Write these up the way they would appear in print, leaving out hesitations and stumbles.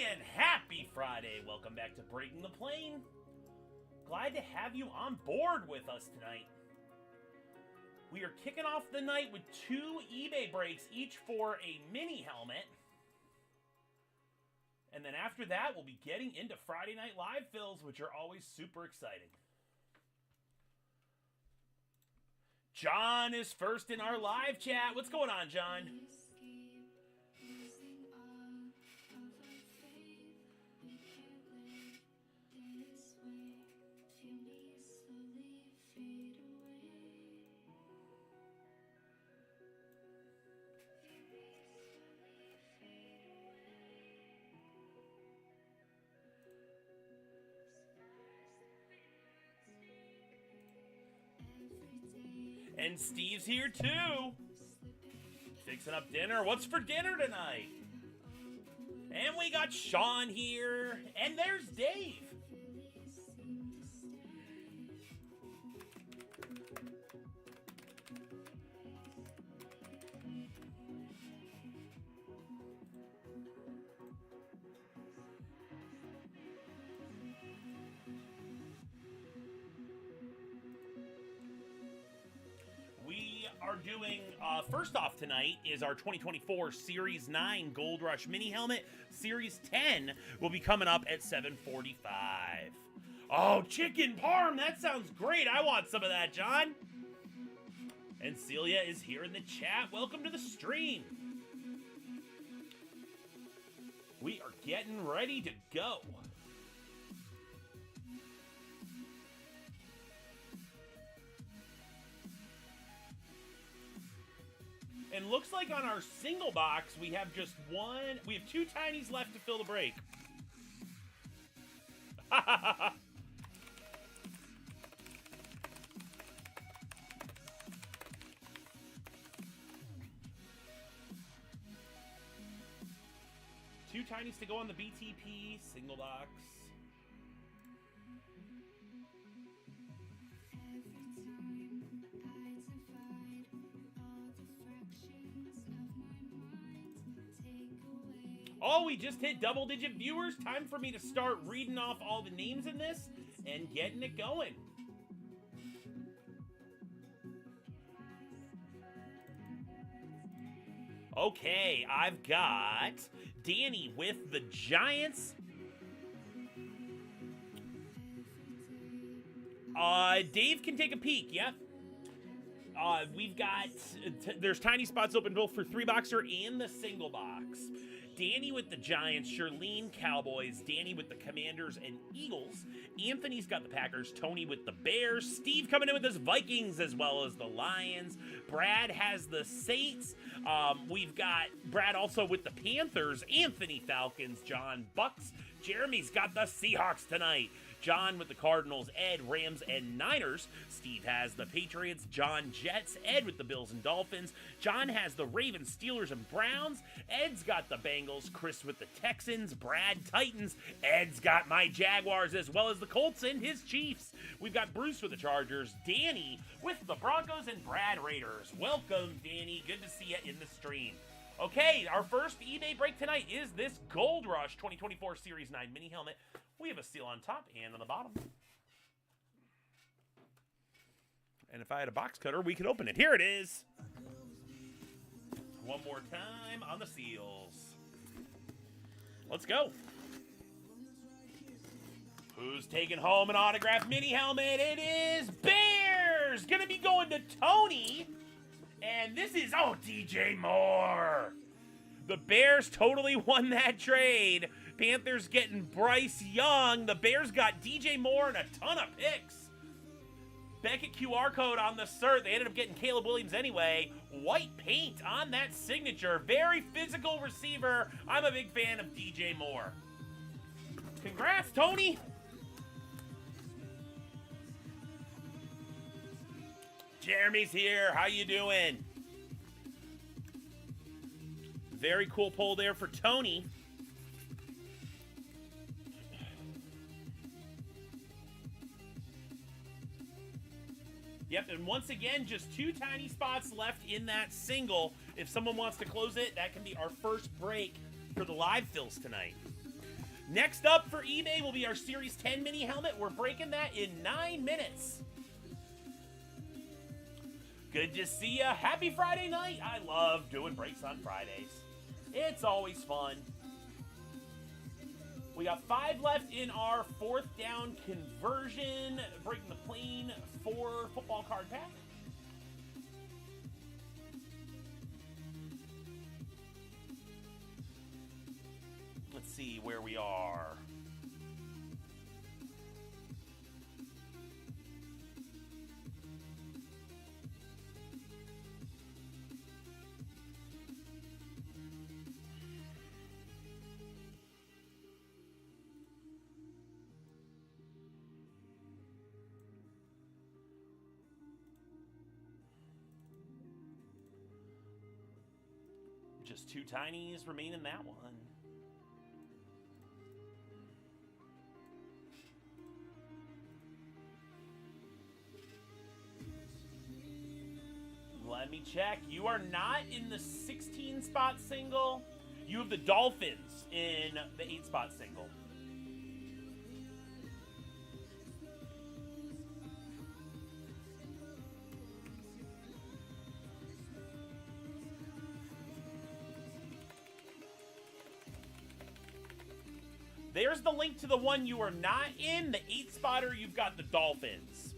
everybody, and happy Friday. Welcome back to Breaking the Plane. Glad to have you on board with us tonight. We are kicking off the night with 2 eBay breaks, each for a mini helmet. And then after that, we'll be getting into Friday Night Live fills, which are always super exciting. John is first in our live chat. What's going on, John? And Steve's here too. Fixing up dinner. What's for dinner tonight? And we got Sean here. And there's Dave. Are doing, first off tonight is our 2024 Series 9 Gold Rush Mini Helmet. Series 10 will be coming up at 7:45. Oh, chicken parm! That sounds great! I want some of that, John! And Celia is here in the chat. Welcome to the stream! We are getting ready to go. And looks like on our single box, we have just one. We have 2 tinies left to fill the break. Two tinies to go on the BTP single box. Oh, we just hit double-digit viewers. Time for me to start reading off all the names in this and getting it going. Okay, I've got Danny with the Giants. Dave can take a peek, yep. We've got, there's tiny spots open both for 3-boxer and the single box. Danny with the Giants, Charlene Cowboys, Danny with the Commanders and Eagles, Anthony's got the Packers, Tony with the Bears, Steve coming in with his Vikings as well as the Lions, Brad has the Saints, we've got Brad also with the Panthers, Anthony Falcons, John Bucks, Jeremy's got the Seahawks tonight, John with the Cardinals, Ed, Rams, and Niners. Steve has the Patriots, John Jets, Ed with the Bills and Dolphins. John has the Ravens, Steelers, and Browns. Ed's got the Bengals, Chris with the Texans, Brad Titans. Ed's got my Jaguars as well as the Colts and his Chiefs. We've got Bruce with the Chargers, Danny with the Broncos, and Brad Raiders. Welcome, Danny. Good to see you in the stream. Okay, our first eBay break tonight is this Gold Rush 2024 Series 9 Mini Helmet. We have a seal on top and on the bottom. And if I had a box cutter, we could open it. Here it is. One more time on the seals. Let's go. Who's taking home an autographed mini helmet? It is Bears. Gonna be going to Tony. And this is, oh, DJ Moore. The Bears totally won that trade. Panthers getting Bryce Young. The Bears got DJ Moore and a ton of picks. Beckett QR code on the cert. They ended up getting Caleb Williams anyway. White paint on that signature. Very physical receiver. I'm a big fan of DJ Moore. Congrats, Tony. Jeremy's here. How you doing? Very cool pull there for Tony. Yep, and once again, just 2 tiny spots left in that single. If someone wants to close it, that can be our first break for the live fills tonight. Next up for eBay will be our Series 10 mini helmet. We're breaking that in 9 minutes. Good to see ya. Happy Friday night. I love doing breaks on Fridays. It's always fun. We got 5 left in our 4th down conversion. Breaking the plane for football card pack. Let's see where we are. Just 2 tinies remain in that one. Let me check. You are not in the 16 spot single. You have the Dolphins in the 8 spot single. There's the link to the one you are not in. The 8 spotter, you've got the Dolphins.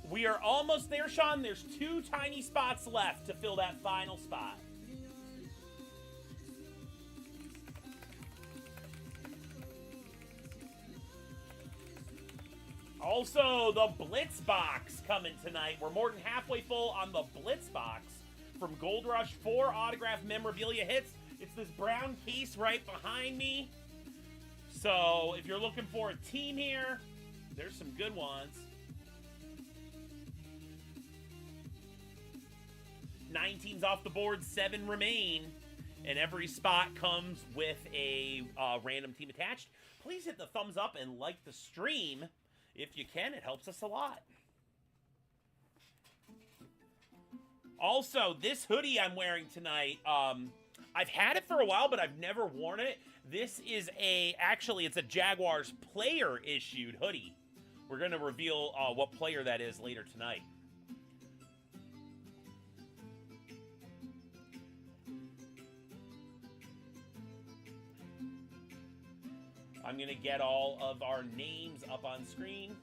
We are almost there, Sean. There's 2 tiny spots left to fill that final spot. Also, the Blitz box coming tonight. We're more than halfway full on the Blitz box from Gold Rush. 4 autographed memorabilia hits. It's this brown case right behind me. So if you're looking for a team here, there's some good ones. 19's off the board, 7 remain, and every spot comes with a random team attached. Please hit the thumbs up and like the stream if you can. It helps us a lot. Also, this hoodie I'm wearing tonight, I've had it for a while, but I've never worn it. This is actually, it's a Jaguars player-issued hoodie. We're going to reveal what player that is later tonight. I'm going to get all of our names up on screen.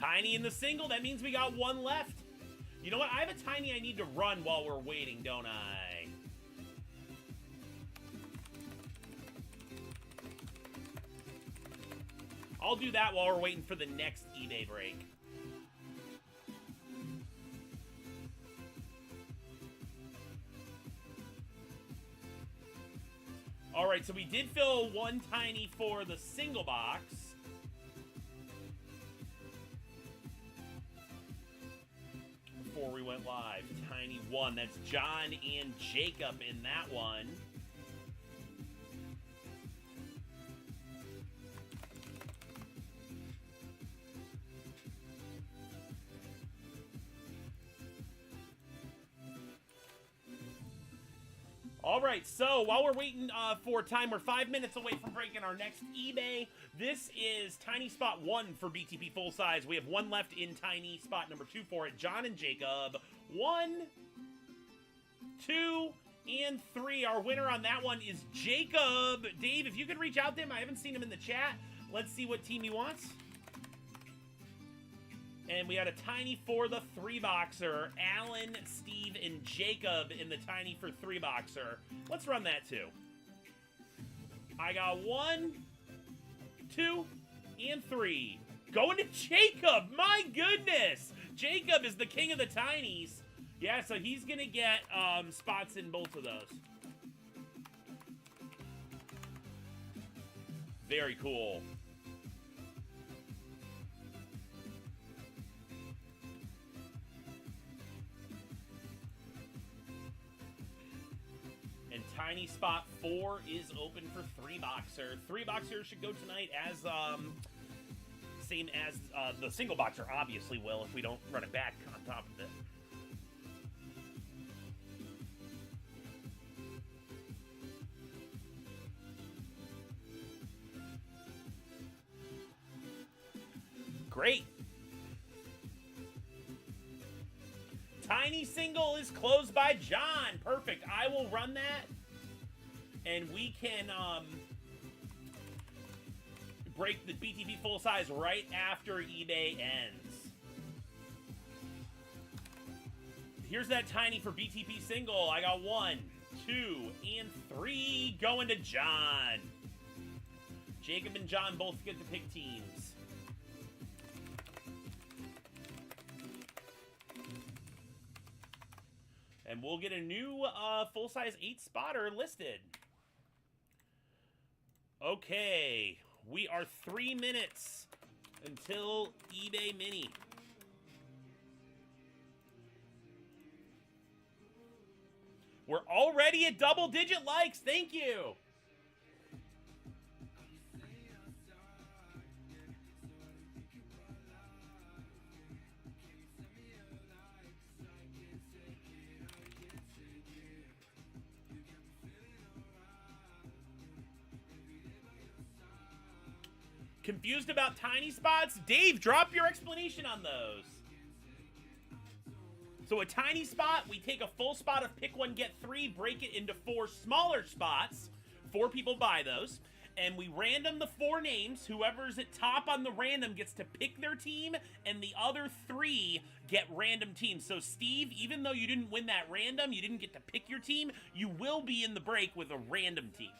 Tiny in the single, that means we got 1 left. You know what? I have a tiny I need to run while we're waiting, don't I? I'll do that while we're waiting for the next eBay break. All right, so we did fill 1 tiny for the single box. Before we went live, tiny 1. That's John and Jacob in that one. All right, so while we're waiting for time, we're 5 minutes away from breaking our next eBay. This is Tiny Spot 1 for BTP Full Size. We have 1 left in Tiny Spot number 2 for it. John and Jacob. 1, 2, and 3. Our winner on that one is Jacob. Dave, if you could reach out to him. I haven't seen him in the chat. Let's see what team he wants. And we got a tiny for the 3-boxer. Alan, Steve, and Jacob in the tiny for 3-boxer. Let's run that too. I got 1, 2, and 3. Going to Jacob. My goodness. Jacob is the king of the tinies. Yeah, so he's going to get spots in both of those. Very cool. And tiny spot 4 is open for 3-boxer. 3-boxer should go tonight as same as the single boxer obviously will if we don't run it back on top of it. Great. Tiny single is closed by John. Perfect. I will run that. And we can break the BTP full size right after eBay ends. Here's that tiny for BTP single. I got 1, 2, and 3 going to John. Jacob and John both get to pick teams. And we'll get a new full-size 8-spotter listed. Okay, we are 3 minutes until eBay Mini. We're already at double-digit likes. Thank you. Confused about tiny spots? Dave, drop your explanation on those. So a tiny spot, we take a full spot of pick 1, get 3, break it into 4 smaller spots. 4 people buy those. And we random the 4 names. Whoever's at top on the random gets to pick their team, and the other 3 get random teams. So Steve, even though you didn't win that random, you didn't get to pick your team, you will be in the break with a random team.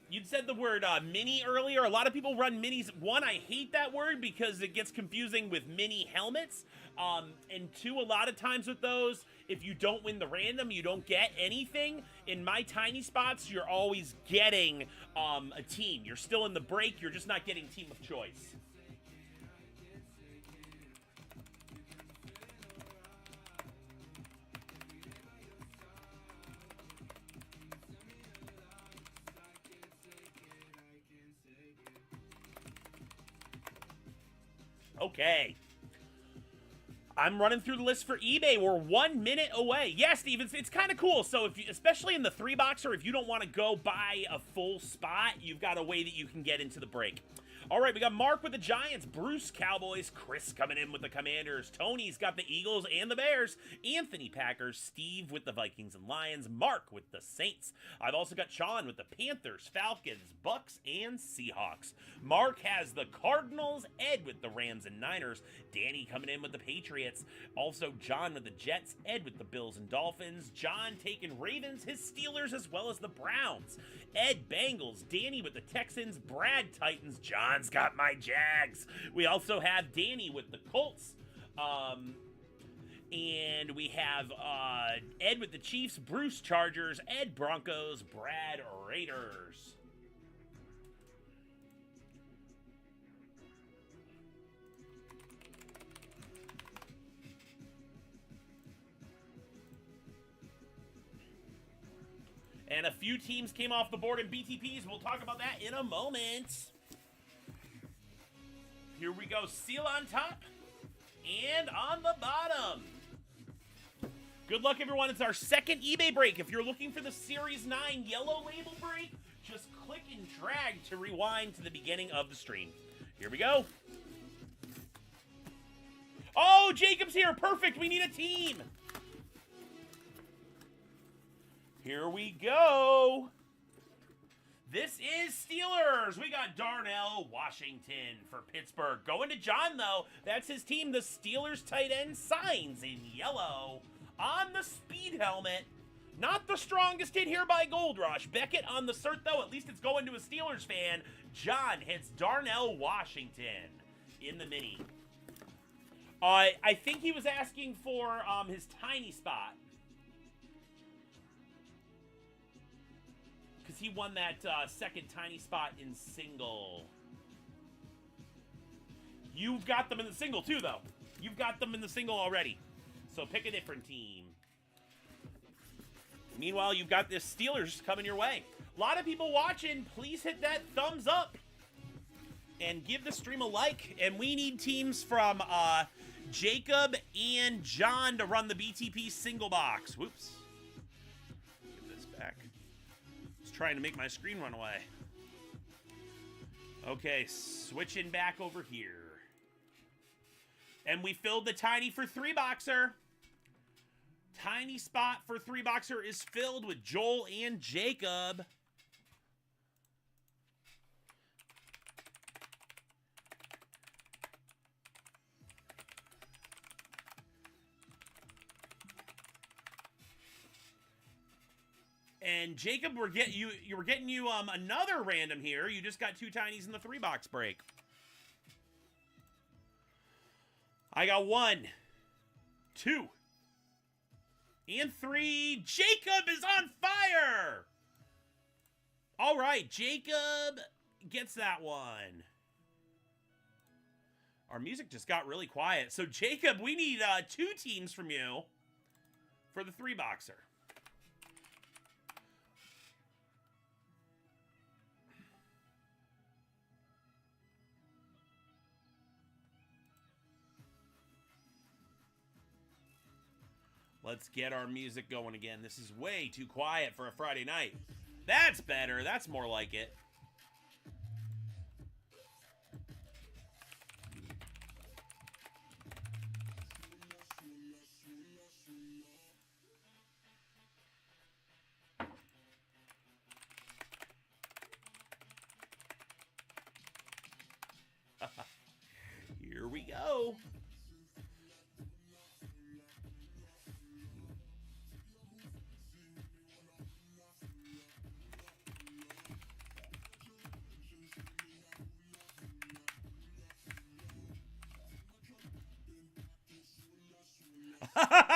You'd said the word mini earlier. A lot of people run minis. 1, I hate that word because it gets confusing with mini helmets. And 2, a lot of times with those, if you don't win the random, you don't get anything. In my tiny spots, you're always getting a team. You're still in the break. You're just not getting team of choice. Okay. I'm running through the list for eBay. We're 1 minute away. Yeah, Steve, it's kind of cool. So, if you, especially in the 3-boxer, if you don't want to go buy a full spot, you've got a way that you can get into the break. All right, we got Mark with the Giants, Bruce Cowboys, Chris coming in with the Commanders, Tony's got the Eagles and the Bears, Anthony Packers, Steve with the Vikings and Lions, Mark with the Saints. I've also got Sean with the Panthers, Falcons, Bucks, and Seahawks. Mark has the Cardinals, Ed with the Rams and Niners, Danny coming in with the Patriots, also John with the Jets, Ed with the Bills and Dolphins, John taking Ravens, his Steelers, as well as the Browns, Ed Bengals, Danny with the Texans, Brad Titans, John's got my Jags. We also have Danny with the Colts, and we have Ed with the Chiefs, Bruce Chargers, Ed Broncos, Brad Raiders. And a few teams came off the board in BTPs. We'll talk about that in a moment. Here we go. Seal on top and on the bottom. Good luck, everyone. It's our second eBay break. If you're looking for the Series 9 yellow label break, just click and drag to rewind to the beginning of the stream. Here we go. Oh, Jacob's here. Perfect. We need a team. Here we go. This is Steelers. We got Darnell Washington for Pittsburgh. Going to John, though. That's his team. The Steelers tight end signs in yellow on the speed helmet. Not the strongest hit here by Gold Rush. Beckett on the cert, though. At least it's going to a Steelers fan. John hits Darnell Washington in the mini. I think he was asking for his tiny spot. Because he won that second tiny spot in single. You've got them in the single, too, though. You've got them in the single already. So pick a different team. Meanwhile, you've got this Steelers coming your way. A lot of people watching. Please hit that thumbs up. And give the stream a like. And we need teams from Jacob and John to run the BTP single box. Whoops. Give this back. Just trying to make my screen run away. Okay, switching back over here. And we filled the tiny for 3-boxer. Tiny spot for 3-boxer is filled with Joel and Jacob. And Jacob, we're getting you another random here. You just got 2 tinies in the 3-box break. I got 1, 2, and 3. Jacob is on fire! All right, Jacob gets that one. Our music just got really quiet. So, Jacob, we need 2 teams from you for the 3-boxer. Let's get our music going again. This is way too quiet for a Friday night. That's better. That's more like it. Here we go.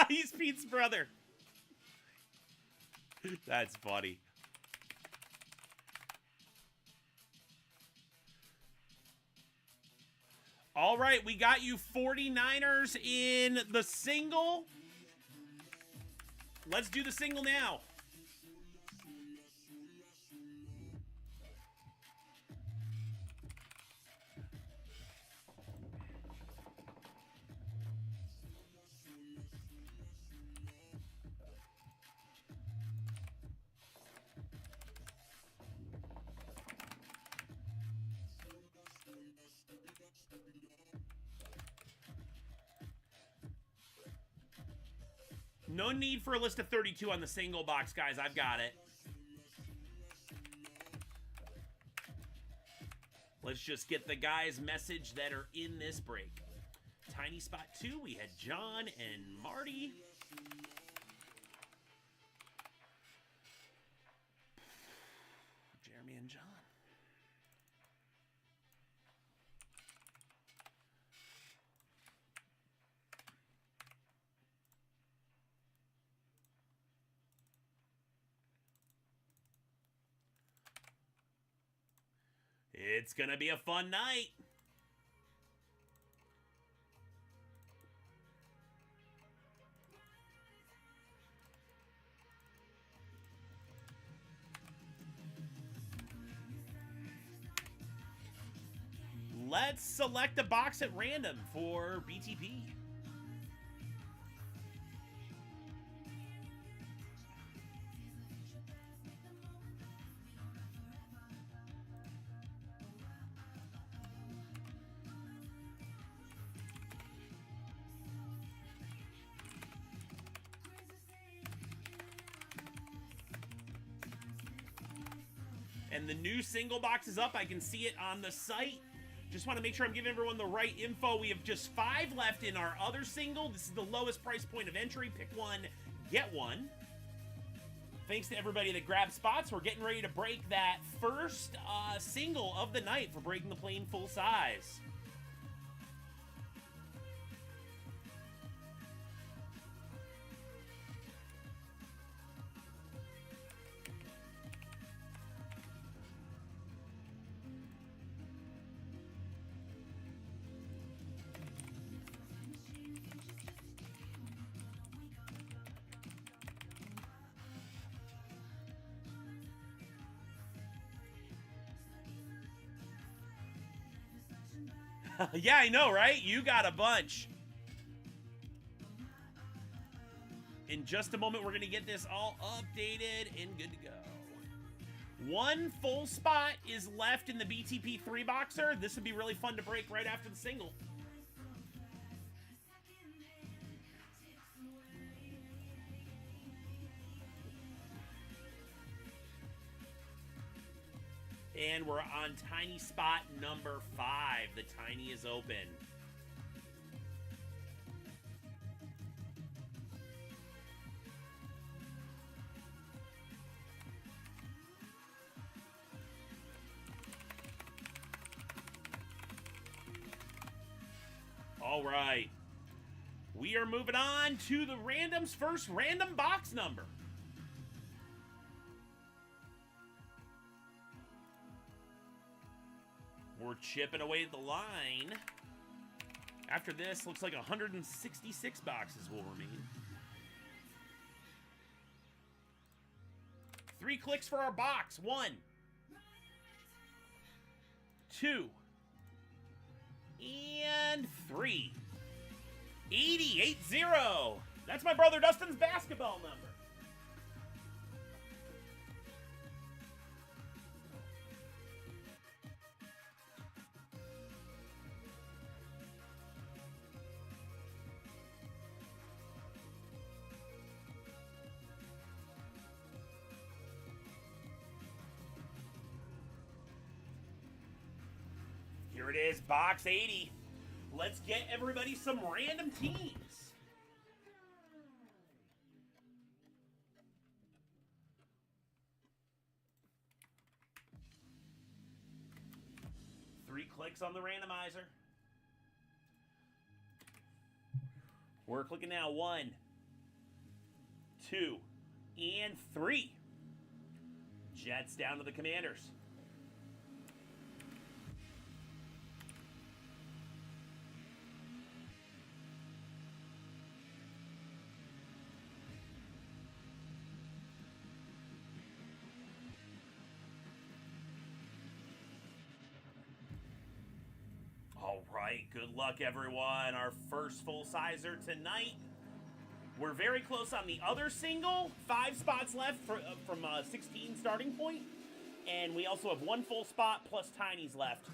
He's Pete's brother. That's funny. All right, we got you 49ers in the single. Let's do the single now. No need for a list of 32 on the single box, guys. I've got it. Let's just get the guys' message that are in this break. Tiny spot 2, we had John and Marty. Jeremy and John. It's gonna be a fun night. Let's select a box at random for BTP. And the new single box is up. I can see it on the site. Just want to make sure I'm giving everyone the right info. We have just 5 left in our other single. This is the lowest price point of entry. Pick one, get one. Thanks to everybody that grabbed spots. We're getting ready to break that first single of the night for Breaking the Plane full size. Yeah, I know, right? You got a bunch. In just a moment, we're going to get this all updated and good to go. 1 full spot is left in the BTP 3-boxer. This would be really fun to break right after the single. And we're on tiny spot number 5. The tiny is open. All right. We are moving on to the random's first random box number. We're chipping away at the line. After this, looks like 166 boxes will remain. 3 clicks for our box. 1, 2, and 3. 80. That's my brother Dustin's basketball number. Here it is, box 80. Let's get everybody some random teams. Three clicks on the randomizer. We're clicking now. 1, 2, and 3. Jets down to the Commanders. All right, good luck, everyone. Our first full-sizer tonight. We're very close on the other single. 5 spots left from 16 starting point. And we also have 1 full spot plus tinies left.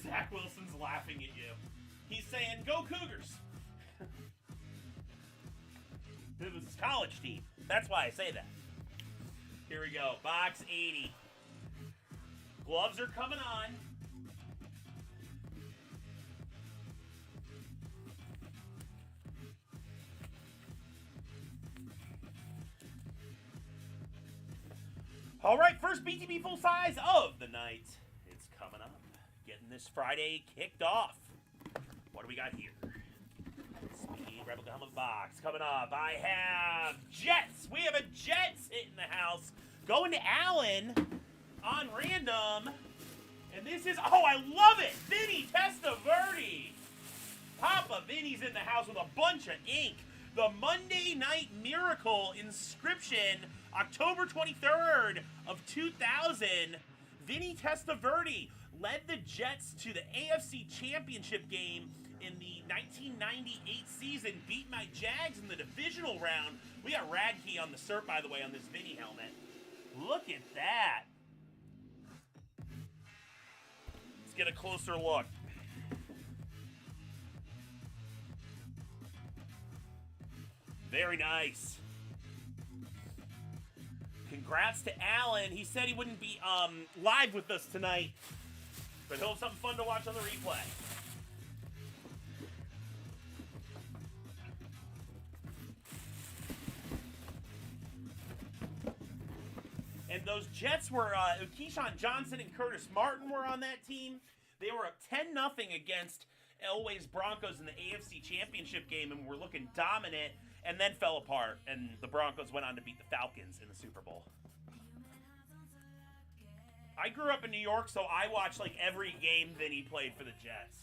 Zach Wilson's laughing at you. He's saying, go Cougars. It was his college team. That's why I say that. Here we go. Box 80. Gloves are coming on. All right, first BTB full size of the night. It's coming up. Getting this Friday kicked off. What do we got here? Speed Replica Helmet box coming up. I have Jets. We have a Jets hit in the house. Going to Allen on random. And this is, oh, I love it. Vinny Testaverde. Papa Vinny's in the house with a bunch of ink. The Monday Night Miracle inscription, October 23rd of 2000. Vinny Testaverde led the Jets to the AFC Championship game in the 1998 season, beat my Jags in the divisional round. We got Radkey on the cert, by the way, on this Vinny helmet. Look at that. Let's get a closer look. Very nice. Congrats to Alan. He said he wouldn't be live with us tonight, but he'll have something fun to watch on the replay. And those Jets were, Keyshawn Johnson and Curtis Martin were on that team. They were up 10-0 against Elway's Broncos in the AFC Championship game and were looking dominant, and then fell apart, and the Broncos went on to beat the Falcons in the Super Bowl. I grew up in New York, so I watched like every game Vinny played for the Jets.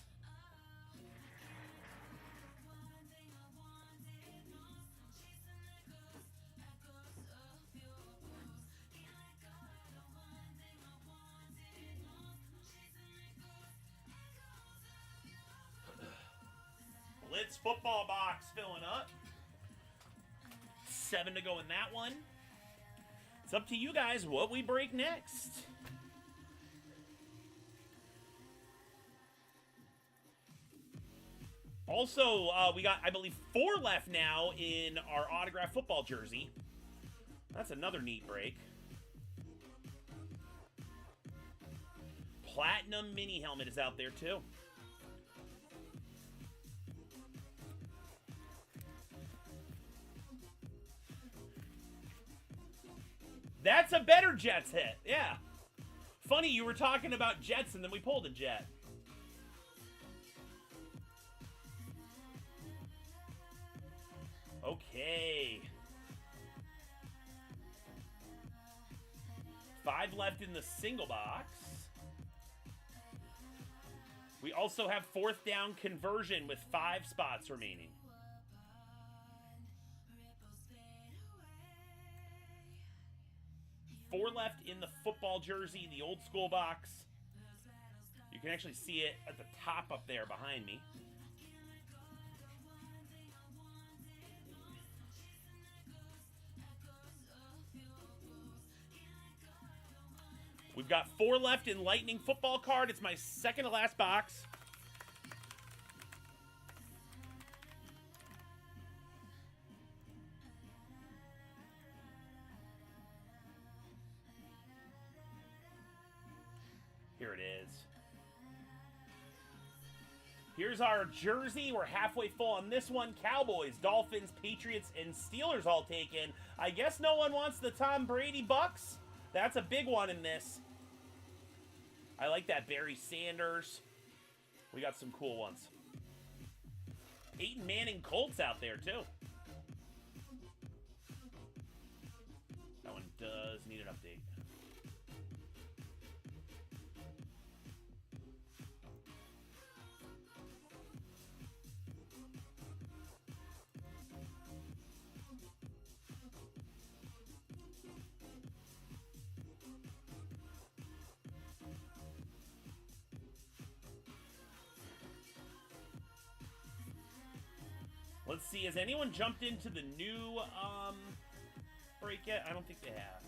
Blitz football box filling up. 7 to go in that one. It's up to you guys what we break next. Also, we got, I believe, 4 left now in our autographed football jersey. That's another neat break. Platinum mini helmet is out there, too. That's a better Jets hit. Yeah. Funny, you were talking about Jets and then we pulled a Jet. Okay. 5 left in the single box. We also have 4th down conversion with 5 spots remaining. Four left in the football jersey, the old school box. You can actually see it at the top up there behind me. We've got 4 left in Lightning football card. It's my second to last box. Here it is. Here's our jersey. We're halfway full on this one. Cowboys, Dolphins, Patriots, and Steelers all taken. I guess no one wants the Tom Brady Bucks. That's a big one in this. I like that Barry Sanders. We got some cool ones. Peyton Manning Colts out there, too. That one does need an update. Let's see, has anyone jumped into the new break yet? I don't think they have.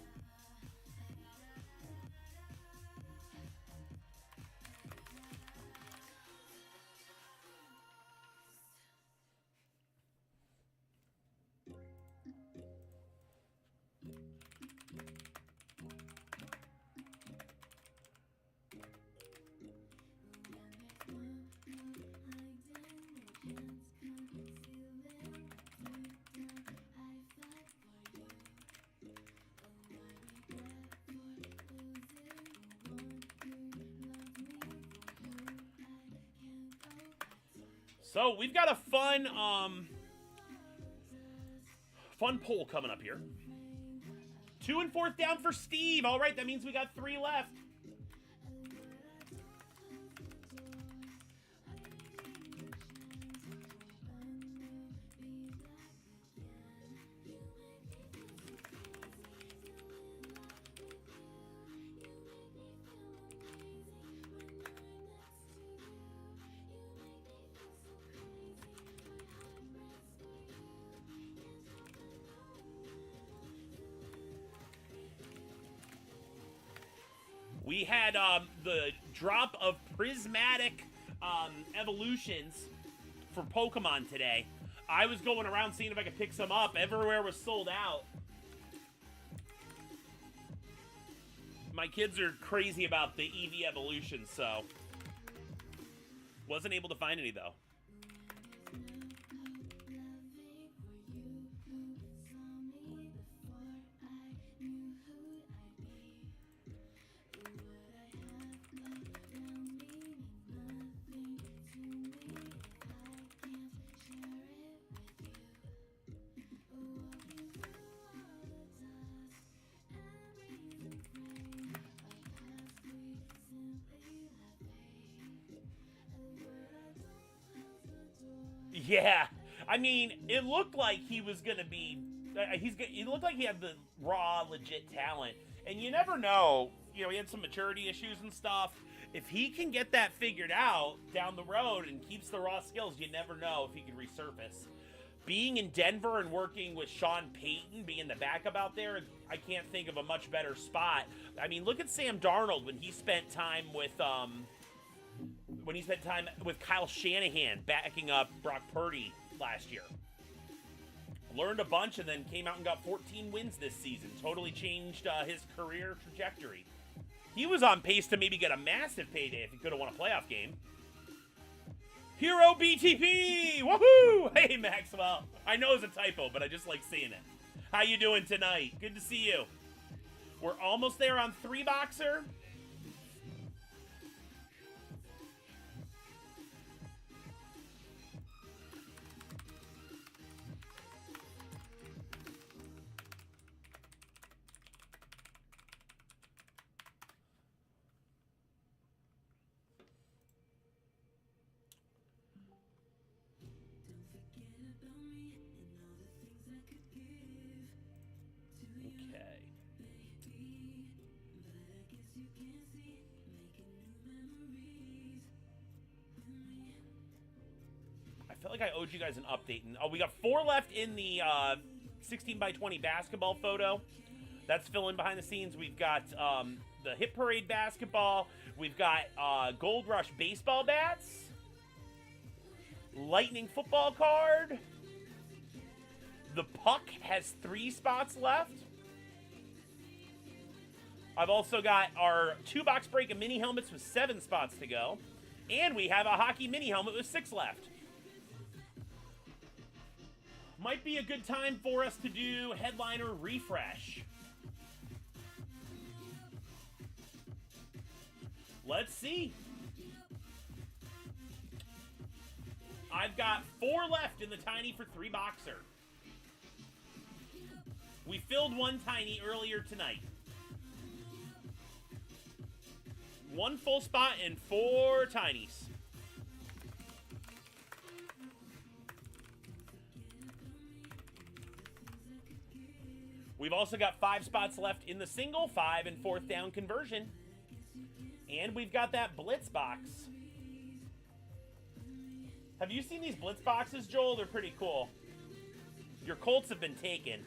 So we've got a fun poll coming up here. 2 and 4th down for Steve. All right, that means we got 3 left. We had the drop of prismatic evolutions for Pokemon today. I was going around seeing if I could pick some up. Everywhere was sold out. My kids are crazy about the EV evolution, so wasn't able to find any though. Yeah, I mean, it looked like he was gonna be. He looked like he had the raw, legit talent, and you never know. You know, he had some maturity issues and stuff. If he can get that figured out down the road and keeps the raw skills, you never know if he can resurface. Being in Denver and working with Sean Payton, being the backup out there, I can't think of a much better spot. I mean, look at Sam Darnold when he spent time with Kyle Shanahan backing up Brock Purdy last year. Learned a bunch and then came out and got 14 wins this season. Totally changed his career trajectory. He was on pace to maybe get a massive payday if he could have won a playoff game. Hero BTP! Woohoo! Hey, Maxwell. I know it's a typo, but I just like seeing it. How you doing tonight? Good to see you. We're almost there on 3-boxer. I feel like I owed you guys an update. Oh, we got 4 left in the 16 by 20 basketball photo. That's filling behind the scenes. We've got the Hit Parade basketball. We've got Gold Rush baseball bats. Lightning football card. The puck has 3 spots left. I've also got our 2-box break of mini helmets with 7 spots to go. And we have a hockey mini helmet with 6 left. Might be a good time for us to do headliner refresh. Let's see. I've got 4 left in the tiny for 3-boxer. We filled 1 tiny earlier tonight. 1 full spot and 4 tinies. We've also got 5 spots left in the single, 5 and 4th down conversion. And we've got that blitz box. Have you seen these blitz boxes, Joel? They're pretty cool. Your Colts have been taken,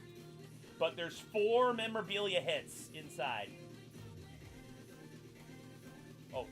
but there's 4 memorabilia hits inside. Oh.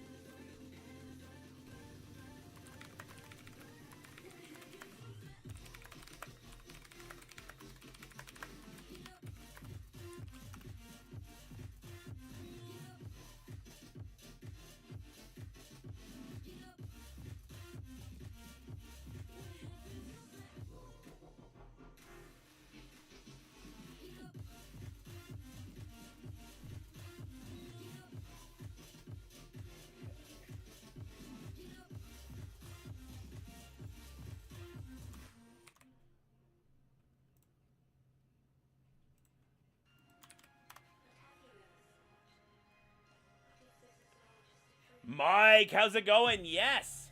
Mike, how's it going? Yes.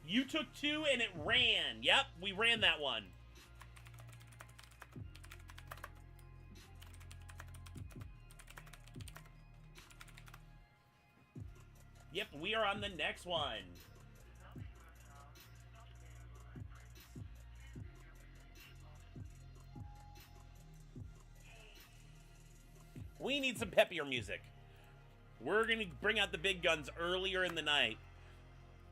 You took 2 and it ran. Yep, we ran that one. Yep, we are on the next one. We need some peppier music. We're going to bring out the big guns earlier in the night.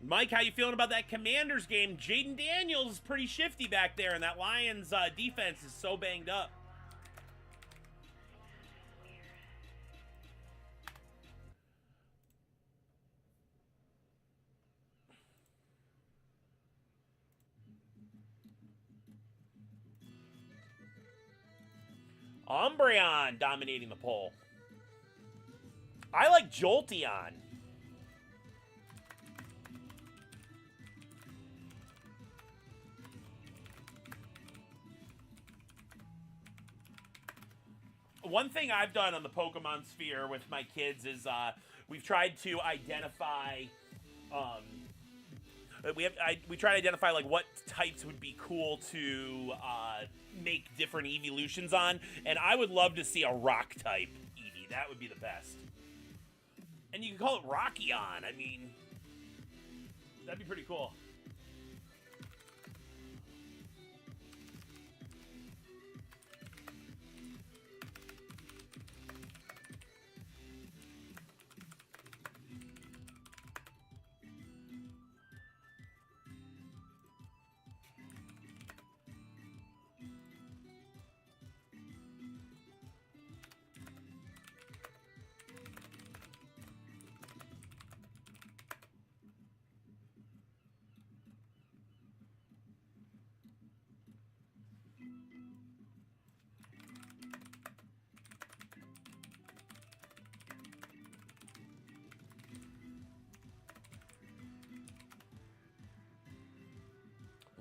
Mike, how you feeling about that Commanders game? Jaden Daniels is pretty shifty back there, and that Lions defense is so banged up. Umbreon dominating the poll. I like Jolteon. One thing I've done on the Pokemon Sphere with my kids is we've tried to identify we try to identify like what types would be cool to make different evolutions on, and I would love to see a rock type Eevee. That would be the best. And you can call it Rockion. I mean, that'd be pretty cool.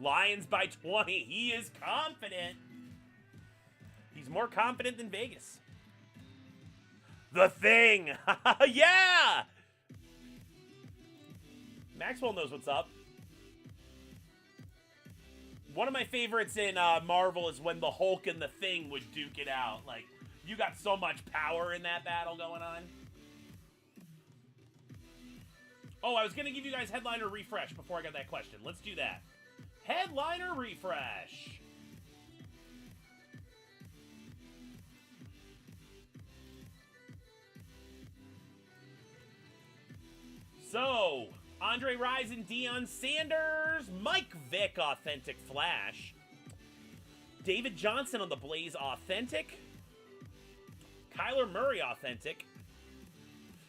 Lions by 20. He is confident. He's more confident than Vegas. The Thing. Yeah! Maxwell knows what's up. One of my favorites in Marvel is when the Hulk and the Thing would duke it out. Like, you got so much power in that battle going on. Oh, I was going to give you guys headliner refresh before I got that question. Let's do that. Headliner refresh. So, Andre Rison, Deion Sanders, Mike Vick, Authentic Flash. David Johnson on the Blaze, Authentic. Kyler Murray, Authentic.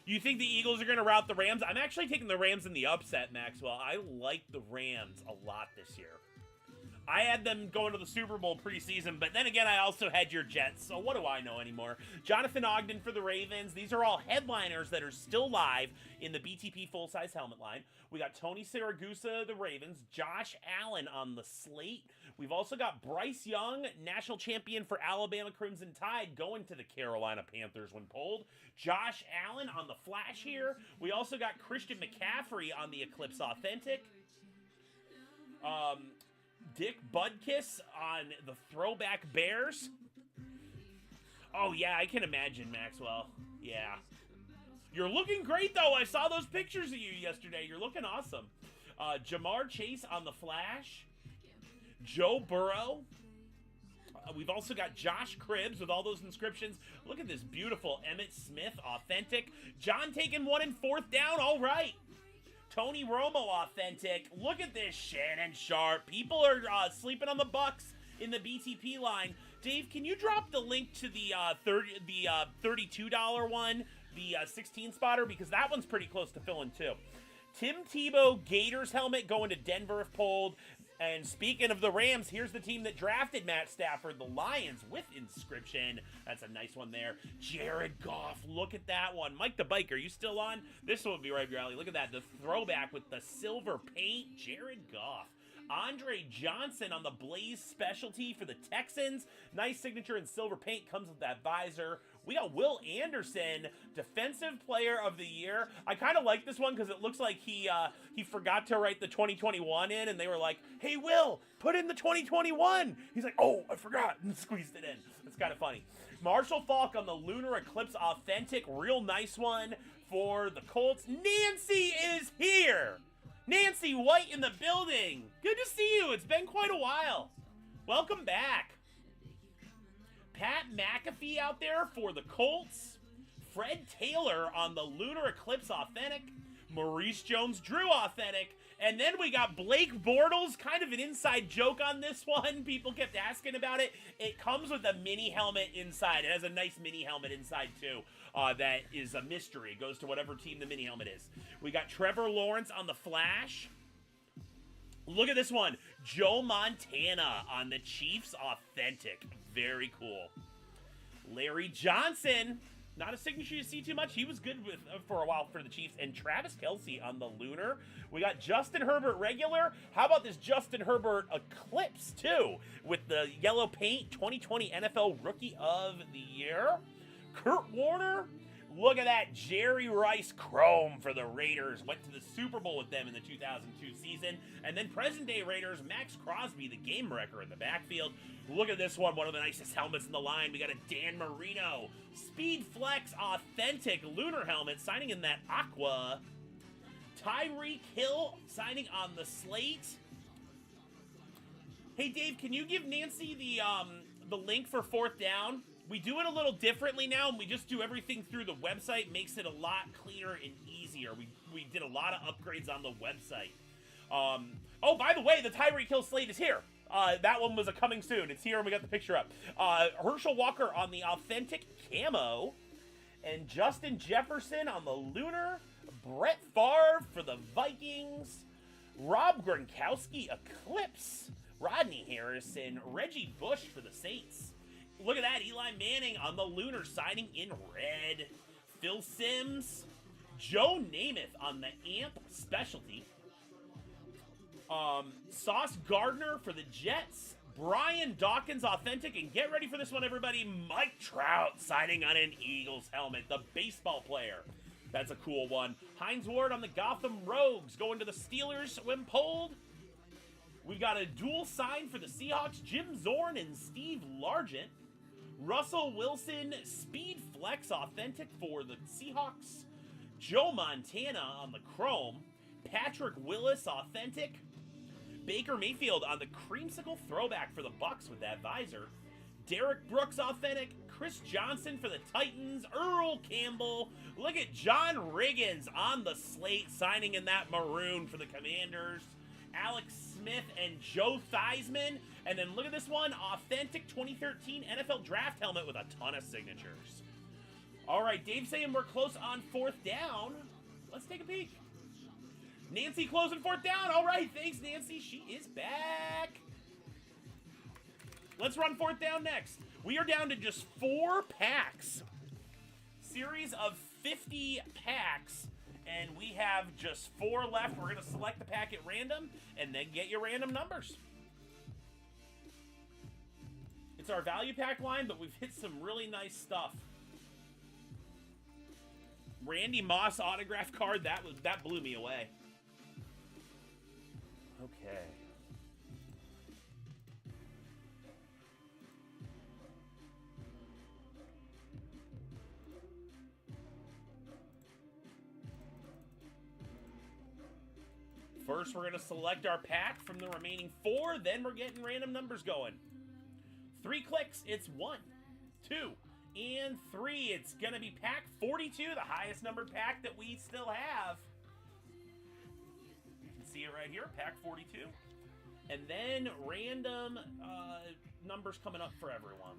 You think the Eagles are going to rout the Rams? I'm actually taking the Rams in the upset, Maxwell. I like the Rams a lot this year. I had them going to the Super Bowl preseason, but then again, I also had your Jets, so what do I know anymore? Jonathan Ogden for the Ravens. These are all headliners that are still live in the BTP full-size helmet line. We got Tony Siragusa, the Ravens. Josh Allen on the slate. We've also got Bryce Young, national champion for Alabama Crimson Tide, going to the Carolina Panthers when pulled. Josh Allen on the flash here. We also got Christian McCaffrey on the Eclipse Authentic. Dick Budkiss on the Throwback Bears. Oh, yeah, I can imagine, Maxwell. Yeah. You're looking great, though. I saw those pictures of you yesterday. You're looking awesome. Jamar Chase on the Flash. Joe Burrow. We've also got Josh Cribbs with all those inscriptions. Look at this beautiful Emmitt Smith, Authentic. John taking one in fourth down. All right. Tony Romo, Authentic. Look at this, Shannon Sharp. People are sleeping on the Bucks in the BTP line. Dave, can you drop the link to the $32 one, the 16 spotter? Because that one's pretty close to filling, too. Tim Tebow, Gators helmet going to Denver if pulled. And speaking of the Rams, here's the team that drafted Matt Stafford, the Lions, with inscription. That's a nice one there. Jared Goff, look at that one. Mike the Bike, are you still on? This one would be right up your alley. Look at that, the throwback with the silver paint. Jared Goff. Andre Johnson on the Blaze specialty for the Texans. Nice signature in silver paint, comes with that visor. We got Will Anderson, Defensive Player of the Year. I kind of like this one because it looks like he forgot to write the 2021 in, and they were like, hey, Will, put in the 2021. He's like, oh, I forgot, and squeezed it in. It's kind of funny. Marshall Faulk on the Lunar Eclipse Authentic. Real nice one for the Colts. Nancy is here. Nancy White in the building. Good to see you. It's been quite a while. Welcome back. Pat McAfee out there for the Colts. Fred Taylor on the Lunar Eclipse Authentic. Maurice Jones-Drew Authentic. And then we got Blake Bortles, kind of an inside joke on this one. People kept asking about it. It comes with a mini helmet inside. It has a nice mini helmet inside, too. That is a mystery. It goes to whatever team the mini helmet is. We got Trevor Lawrence on the Flash. Look at this one. Joe Montana on the Chiefs Authentic. Very cool. Larry Johnson. Not a signature you see too much. He was good with for a while for the Chiefs. And Travis Kelce on the Lunar. We got Justin Herbert regular. How about this Justin Herbert Eclipse, too? With the yellow paint, 2020 NFL Rookie of the Year. Kurt Warner. Look at that. Jerry Rice Chrome for the Raiders. Went to the Super Bowl with them in the 2002 season. And then present-day Raiders, Max Crosby, the game wrecker in the backfield. Look at this one the nicest helmets in the line. We got a Dan Marino. Speed Flex Authentic Lunar helmet, signing in that aqua. Tyreek Hill, signing on the slate. Hey, Dave, can you give Nancy the link for 4th down? We do it a little differently now, and we just do everything through the website. Makes it a lot cleaner and easier. We did a lot of upgrades on the website. Oh, by the way, the Tyreek Hill slate is here. That one was a coming soon. It's here, and we got the picture up. Herschel Walker on the Authentic Camo. And Justin Jefferson on the Lunar. Brett Favre for the Vikings. Rob Gronkowski Eclipse. Rodney Harrison. Reggie Bush for the Saints. Look at that, Eli Manning on the Lunar, signing in red. Phil Simms. Joe Namath on the AMP specialty. Sauce Gardner for the Jets. Brian Dawkins Authentic. And get ready for this one, everybody. Mike Trout signing on an Eagles helmet. The baseball player. That's a cool one. Hines Ward on the Gotham Rogues. Going to the Steelers when pulled. We've got a dual sign for the Seahawks. Jim Zorn and Steve Largent. Russell Wilson Speed Flex Authentic for the Seahawks. Joe Montana on the Chrome. Patrick Willis Authentic. Baker Mayfield on the Creamsicle Throwback for the Bucks with that visor. Derek Brooks Authentic. Chris Johnson for the Titans. Earl Campbell. Look at John Riggins on the slate, signing in that maroon for the Commanders. Alex Smith and Joe Theismann. And then look at this one, Authentic 2013 NFL Draft helmet with a ton of signatures. All right, Dave's saying we're close on 4th down. Let's take a peek. Nancy closing 4th down. All right, thanks, Nancy. She is back. Let's run 4th down next. We are down to just 4 packs. Series of 50 packs. And we have just 4 left. We're going to select the pack at random and then get your random numbers. It's our value pack line, but we've hit some really nice stuff. Randy Moss autograph card, that blew me away. Okay. First, we're going to select our pack from the remaining 4, then we're getting random numbers going. 3 clicks, it's 1, 2, and 3. It's going to be pack 42, the highest numbered pack that we still have. You can see it right here, pack 42. And then random numbers coming up for everyone.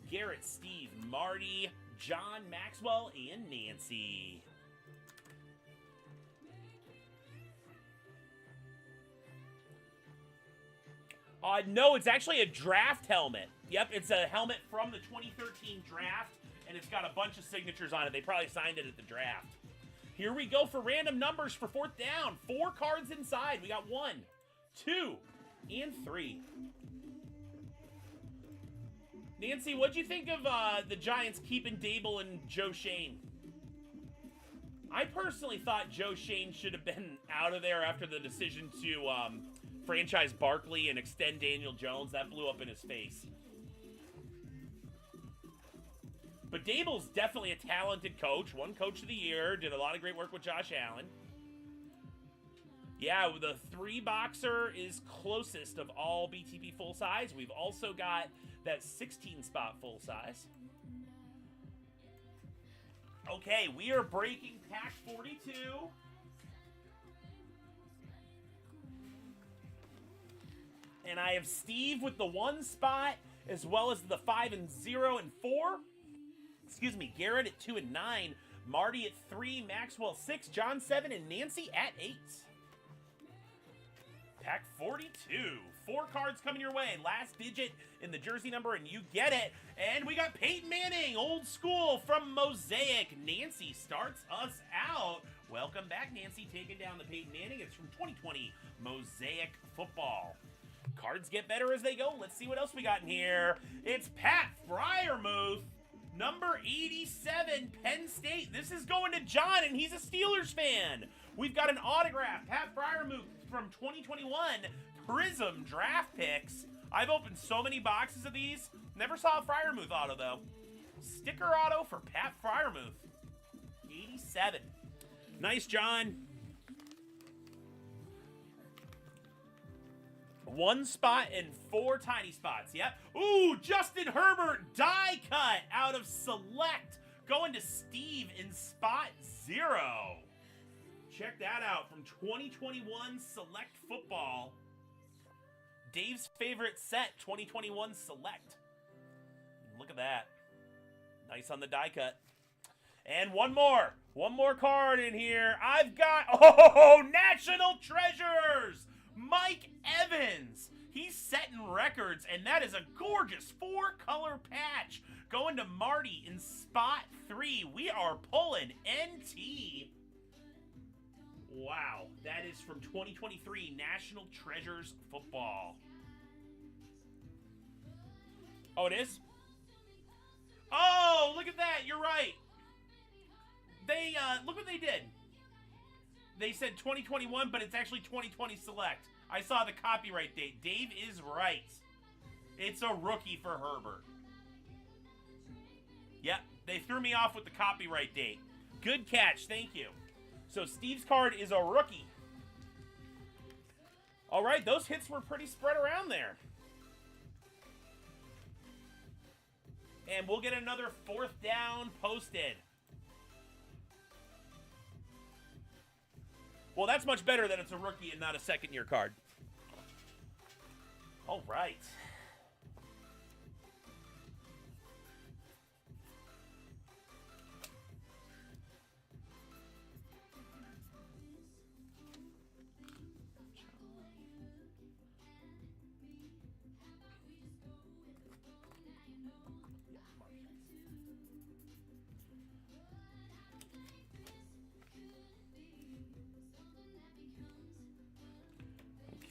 Garrett, Steve, Marty, John, Maxwell, and Nancy. No, it's actually a draft helmet. Yep, it's a helmet from the 2013 draft, and it's got a bunch of signatures on it. They probably signed it at the draft. Here we go for random numbers for 4th down. 4 cards inside. We got 1, 2, and 3. Nancy, what'd you think of the Giants keeping Dable and Joe Shane? I personally thought Joe Shane should have been out of there after the decision to franchise Barkley and extend Daniel Jones. That blew up in his face. But Dable's definitely a talented coach. Won Coach of the Year. Did a lot of great work with Josh Allen. Yeah, the 3-boxer is closest of all BTP full size. We've also got that 16-spot full size. Okay, we are breaking pack 42. And I have Steve with the 1 spot, as well as the 5 and 0 and 4. Excuse me, Garrett at 2 and 9. Marty at 3, Maxwell 6, John 7, and Nancy at 8. Pack 42. 4 cards coming your way. Last digit in the jersey number, and you get it. And we got Peyton Manning, old school from Mosaic. Nancy starts us out. Welcome back, Nancy, taking down the Peyton Manning. It's from 2020 Mosaic Football. Cards get better as they go. Let's see what else we got in here. It's Pat Freiermuth, number 87, Penn State. This is going to John, and he's a Steelers fan. We've got an autograph, Pat Freiermuth from 2021 Prism Draft Picks. I've opened so many boxes of these. Never saw a Freiermuth auto, though. Sticker auto for Pat Freiermuth, 87. Nice, John. 1 spot and 4 tiny spots. Yep. Ooh, Justin Herbert die cut out of Select. Going to Steve in spot 0. Check that out from 2021 Select Football. Dave's favorite set, 2021 Select. Look at that. Nice on the die cut. And one more. One more card in here. I've got, National Treasures! Mike Evans. He's setting records, and that is a gorgeous 4-color patch. Going to Marty in spot 3. We are pulling NT. Wow, that is from 2023 National Treasures Football. Oh, it is? Oh, look at that. You're right. They, look what they did. They said 2021, but it's actually 2020 Select. I saw the copyright date. Dave is right. It's a rookie for Herbert. Yep, they threw me off with the copyright date. Good catch, thank you. So Steve's card is a rookie. All right, those hits were pretty spread around there. And we'll get another 4th down posted. Well, that's much better that it's a rookie and not a second-year card. All right.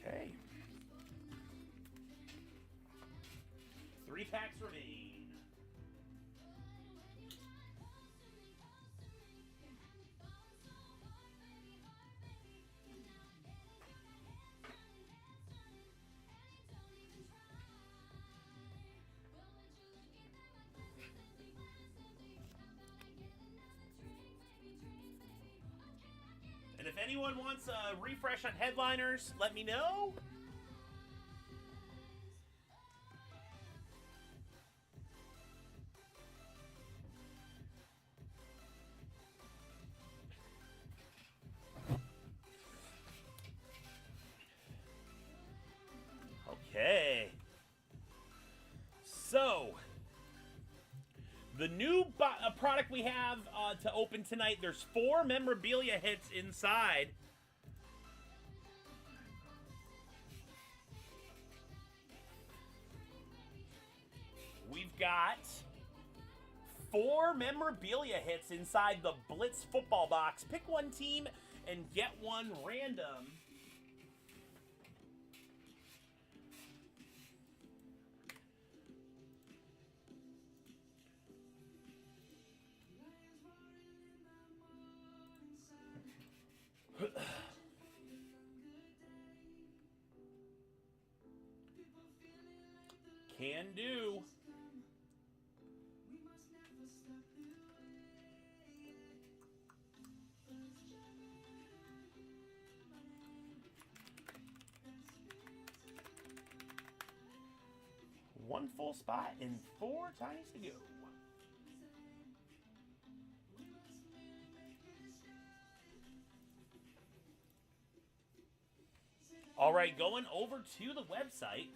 Okay. 3 packs remain. And if anyone wants a refresh on headliners, let me know. Okay. So, the new product we have to open tonight, there's 4 memorabilia hits inside. We've got 4 memorabilia hits inside the Blitz football box. Pick one team and get one random. Can do. One full spot and 4 ties to go. All right, going over to the website.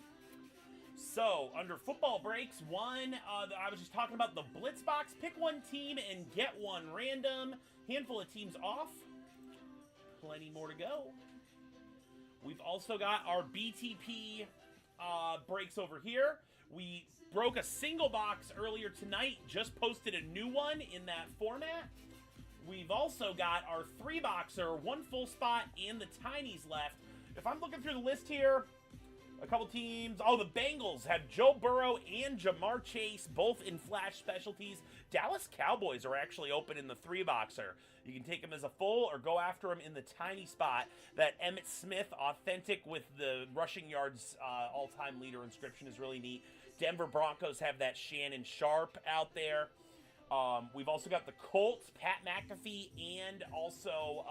So, under football breaks, I was just talking about the Blitz box. Pick one team and get one random. Handful of teams off. Plenty more to go. We've also got our BTP breaks over here. We broke a single box earlier tonight, just posted a new one in that format. We've also got our 3-boxer, 1 full spot, and the tinies left. If I'm looking through the list here, a couple teams. Oh, the Bengals have Joe Burrow and Jamar Chase, both in flash specialties. Dallas Cowboys are actually open in the 3-boxer. You can take them as a full or go after them in the tiny spot. That Emmitt Smith authentic with the rushing yards all-time leader inscription is really neat. Denver Broncos have that Shannon Sharp out there. We've also got the Colts, Pat McAfee, and also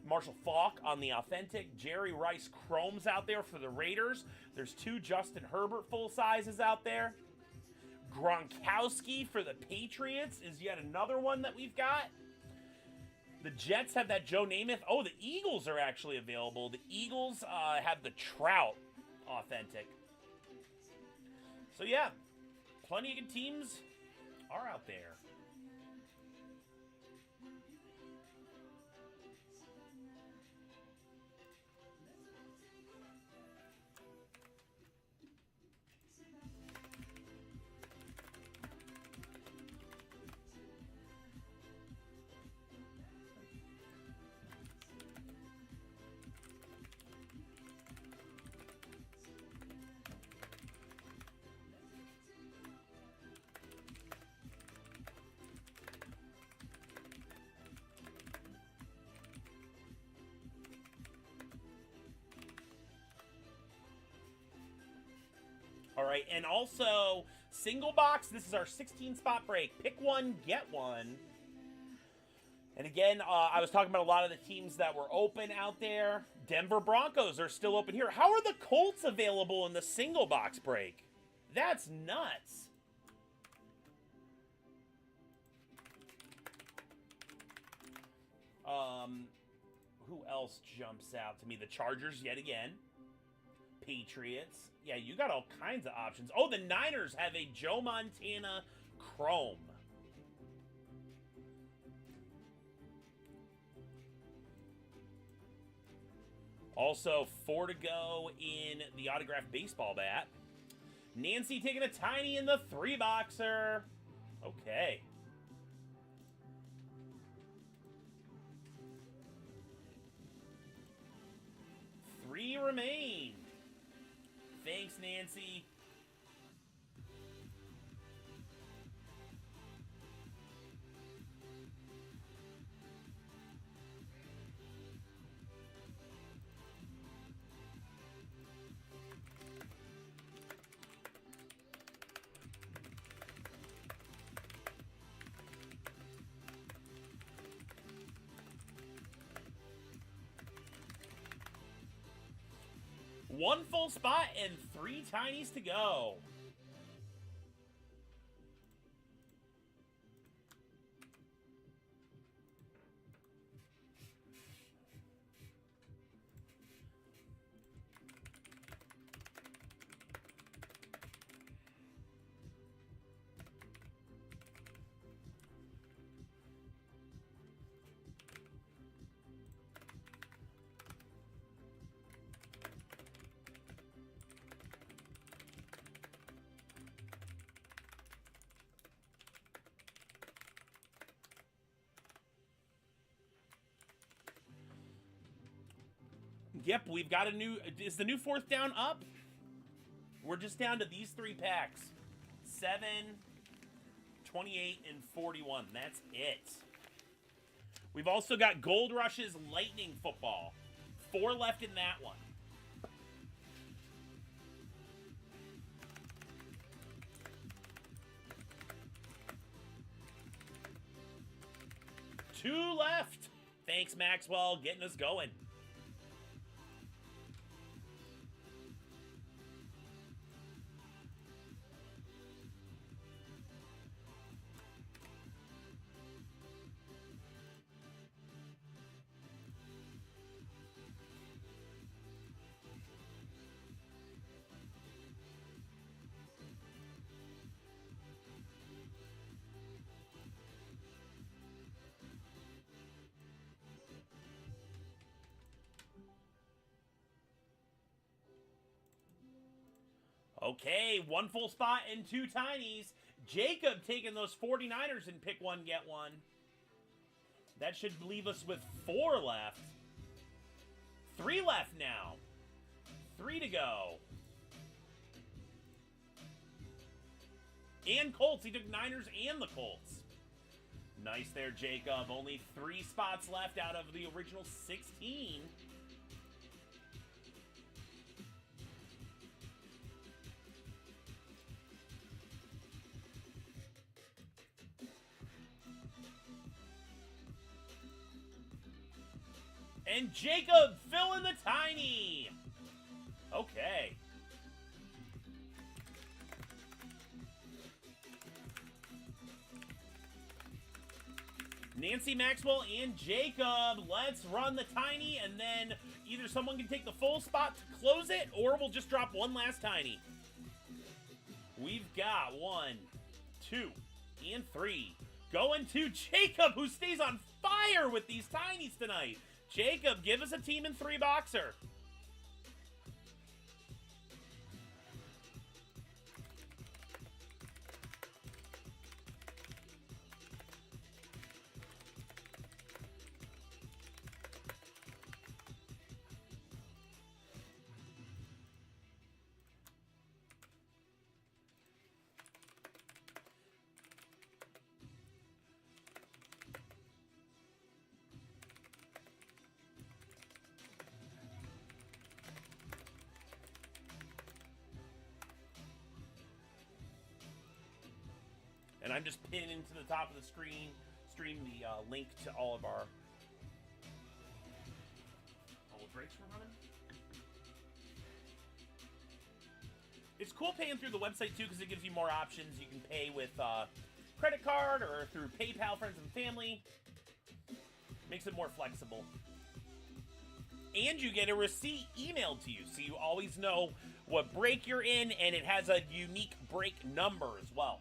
Marshall Faulk on the authentic. Jerry Rice Chromes out there for the Raiders. There's 2 Justin Herbert full sizes out there. Gronkowski for the Patriots is yet another one that we've got. The Jets have that Joe Namath. Oh, the Eagles are actually available. The Eagles have the Trout authentic. So yeah, plenty of good teams are out there. All right, and also single box. This is our 16-spot break. Pick one, get one. And again, I was talking about a lot of the teams that were open out there. Denver Broncos are still open here. How are the Colts available in the single box break? That's nuts. Who else jumps out to me? The Chargers yet again. Patriots. Yeah, you got all kinds of options. Oh, the Niners have a Joe Montana Chrome. Also, 4 to go in the autographed baseball bat. Nancy taking a tiny in the 3-boxer. Okay. Three remain. Thanks, Nancy. One full spot and 3 tinies to go. Yep, we've got a new... Is the new 4th down up? We're just down to these 3 packs. 7, 28, and 41. That's it. We've also got Gold Rush's Lightning Football. 4 left in that one. Two left. Thanks, Maxwell, getting us going. Okay, 1 full spot and 2 tinies. Jacob taking those 49ers and pick one, get one. That should leave us with 4 left. 3 left now. 3 to go. And Colts. He took Niners and the Colts. Nice there, Jacob. Only 3 spots left out of the original 16. And Jacob filling the tiny. Okay. Nancy Maxwell and Jacob, let's run the tiny, and then either someone can take the full spot to close it, or we'll just drop one last tiny. We've got 1, 2, and 3. Going to Jacob, who stays on fire with these tinies tonight. Jacob, give us a team in 3 boxer. And I'm just pinning to the top of the stream the link to all of our breaks we're running. It's cool paying through the website too, because it gives you more options. You can pay with credit card or through PayPal, friends and family. Makes it more flexible. And you get a receipt emailed to you, so you always know what break you're in, and it has a unique break number as well.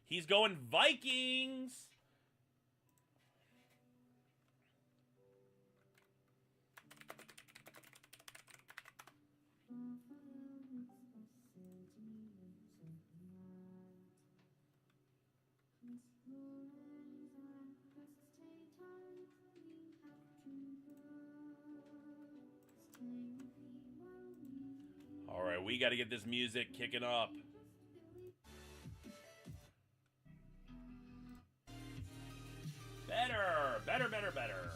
He's going Vikings. All right, we got to get this music kicking up. Better, better, better, better.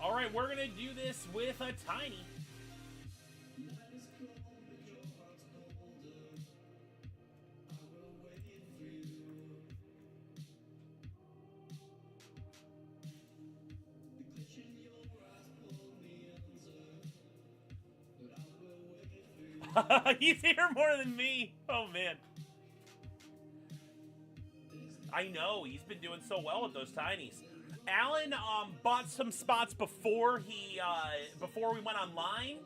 All right, we're going to do this with a tiny. He's here more than me. Oh, man. I know. He's been doing so well with those tinies. Alan bought some spots before before we went online,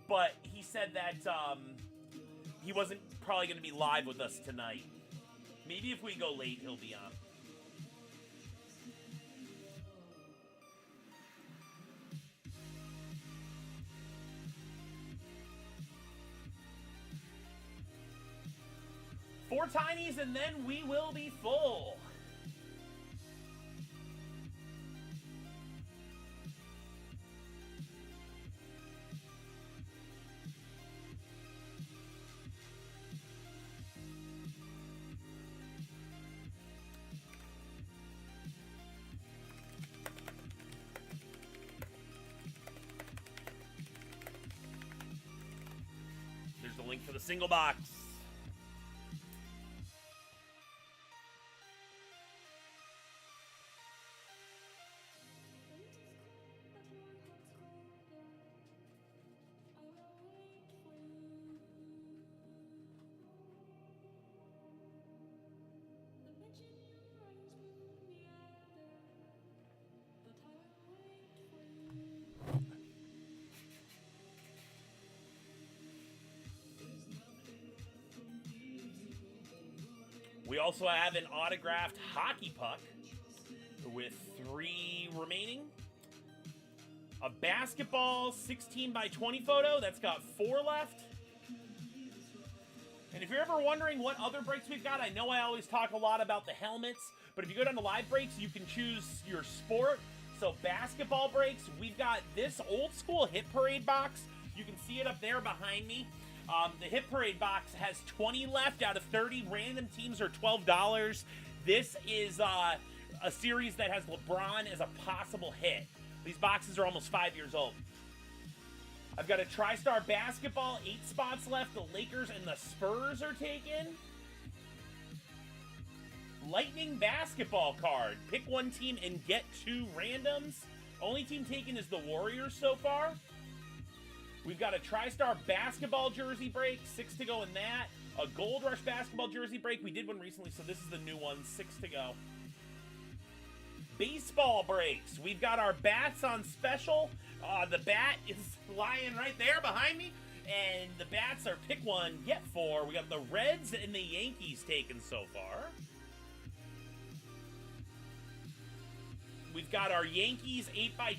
but he said that he wasn't probably going to be live with us tonight. Maybe if we go late, he'll be on. Four tinies, and then we will be full. There's the link for the single box. also have an autographed hockey puck with 3 remaining. A basketball 16 by 20 photo. That's got 4 left. And if you're ever wondering what other breaks we've got, I know I always talk a lot about the helmets, but if you go down to live breaks, you can choose your sport. So basketball breaks, we've got this old school Hit Parade box. You can see it up there behind me. The Hit Parade box has 20 left out of 30. Random teams are $12. This is a series that has LeBron as a possible hit. These boxes are almost 5 years old. I've got a TriStar basketball, 8 spots left. The Lakers and the Spurs are taken. Lightning basketball card. Pick one team and get 2 randoms. Only team taken is the Warriors so far. We've got a TriStar basketball jersey break, 6 to go in that. A Gold Rush basketball jersey break. We did one recently, so this is the new one, 6 to go. Baseball breaks. We've got our bats on special. The bat is lying right there behind me. And the bats are pick one, get 4. We got the Reds and the Yankees taken so far. We've got our Yankees 8 by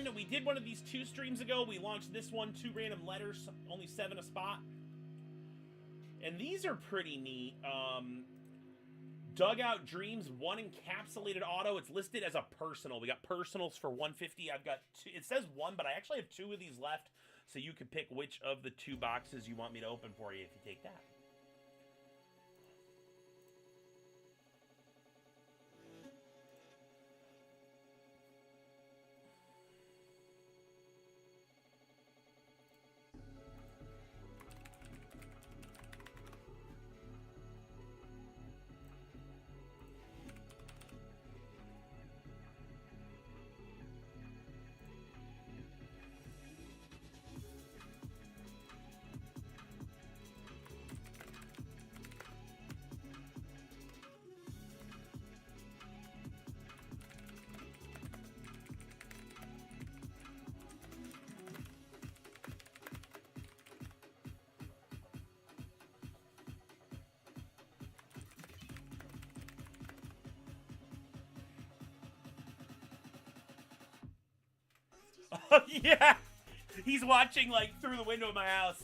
10. We did one of these 2 streams ago. We launched this one, 2 random letters, only 7 a spot. And these are pretty neat. Dugout Dreams, 1 encapsulated auto. It's listed as a personal. We got personals for $150. I've got 2. It says 1, but I actually have 2 of these left. So you can pick which of the 2 boxes you want me to open for you if you take that. Oh, yeah! He's watching, like, through the window of my house.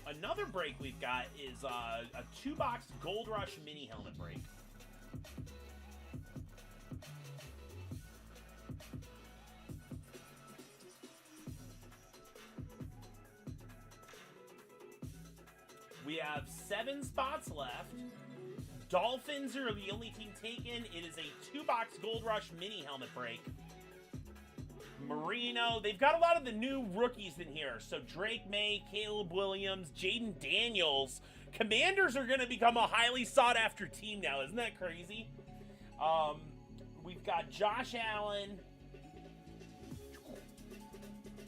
Another break we've got is a 2-box Gold Rush mini helmet break. We have 7 spots left. Dolphins are the only team taken. It is a 2-box Gold Rush mini helmet break. Marino. They've got a lot of the new rookies in here. So Drake May, Caleb Williams, Jaden Daniels. Commanders are going to become a highly sought-after team now. Isn't that crazy? We've got Josh Allen,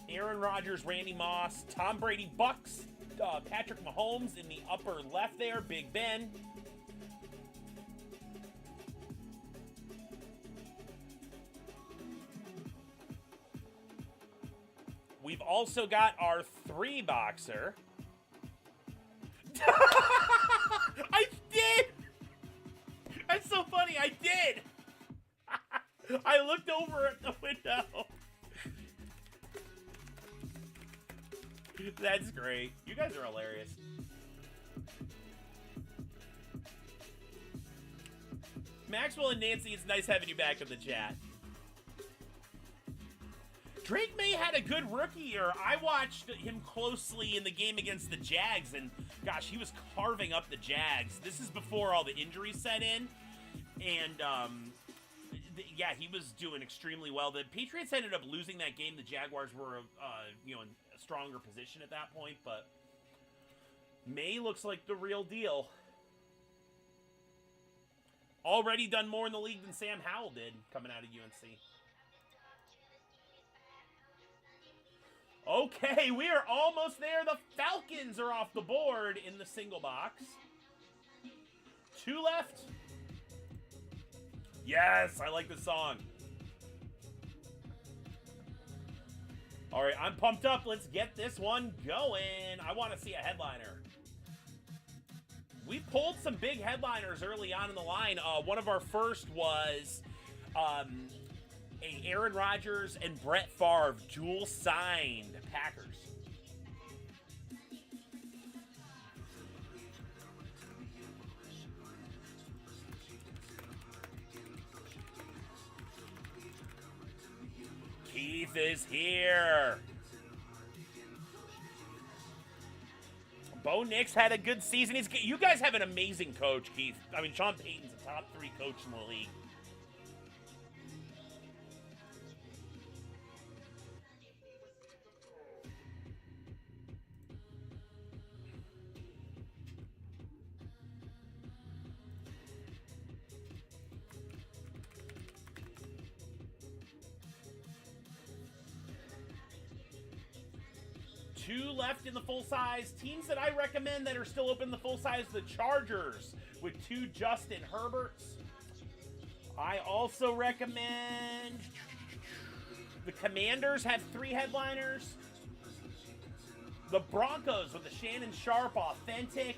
Aaron Rodgers, Randy Moss, Tom Brady, Bucks, Patrick Mahomes in the upper left there, Big Ben. We've also got our 3-boxer. I did! That's so funny, I did! I looked over at the window. That's great. You guys are hilarious. Maxwell and Nancy, it's nice having you back in the chat. Drake May had a good rookie year. I watched him closely in the game against the Jags, and gosh, he was carving up the Jags. This is before all the injuries set in, and yeah, he was doing extremely well. The Patriots ended up losing that game. The Jaguars were, in a stronger position at that point, but May looks like the real deal. Already done more in the league than Sam Howell did coming out of UNC. Okay, we are almost there. The Falcons are off the board in the single box. 2 left. Yes, I like the song. All right, I'm pumped up. Let's get this one going. I want to see a headliner. We pulled some big headliners early on in the line. One of our first was Aaron Rodgers and Brett Favre dual signed Packers. Keith is here. Bo Nix had a good season. You guys have an amazing coach, Keith. I mean, Sean Payton's a top 3 coach in the league. Two left in the full size. Teams that I recommend that are still open in the full size, the Chargers with 2 Justin Herberts. I also recommend the Commanders have 3 headliners. The Broncos with the Shannon Sharp Authentic.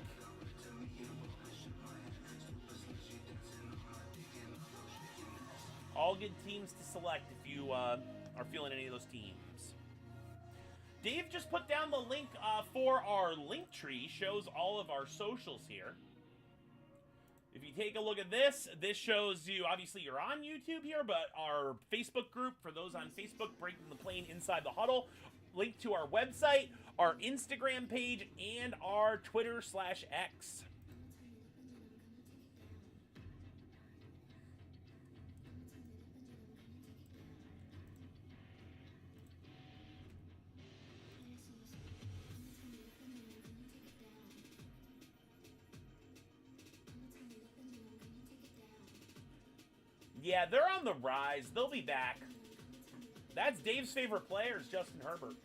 All good teams to select if you are feeling any of those teams. Dave just put down the link for our link tree. Shows all of our socials here. If you take a look at this, this shows you, obviously you're on YouTube here, but our Facebook group, for those on Facebook, Breaking the Plane Inside the Huddle, link to our website, our Instagram page, and our Twitter/X. Yeah, they're on the rise. They'll be back. That's Dave's favorite player is Justin Herbert.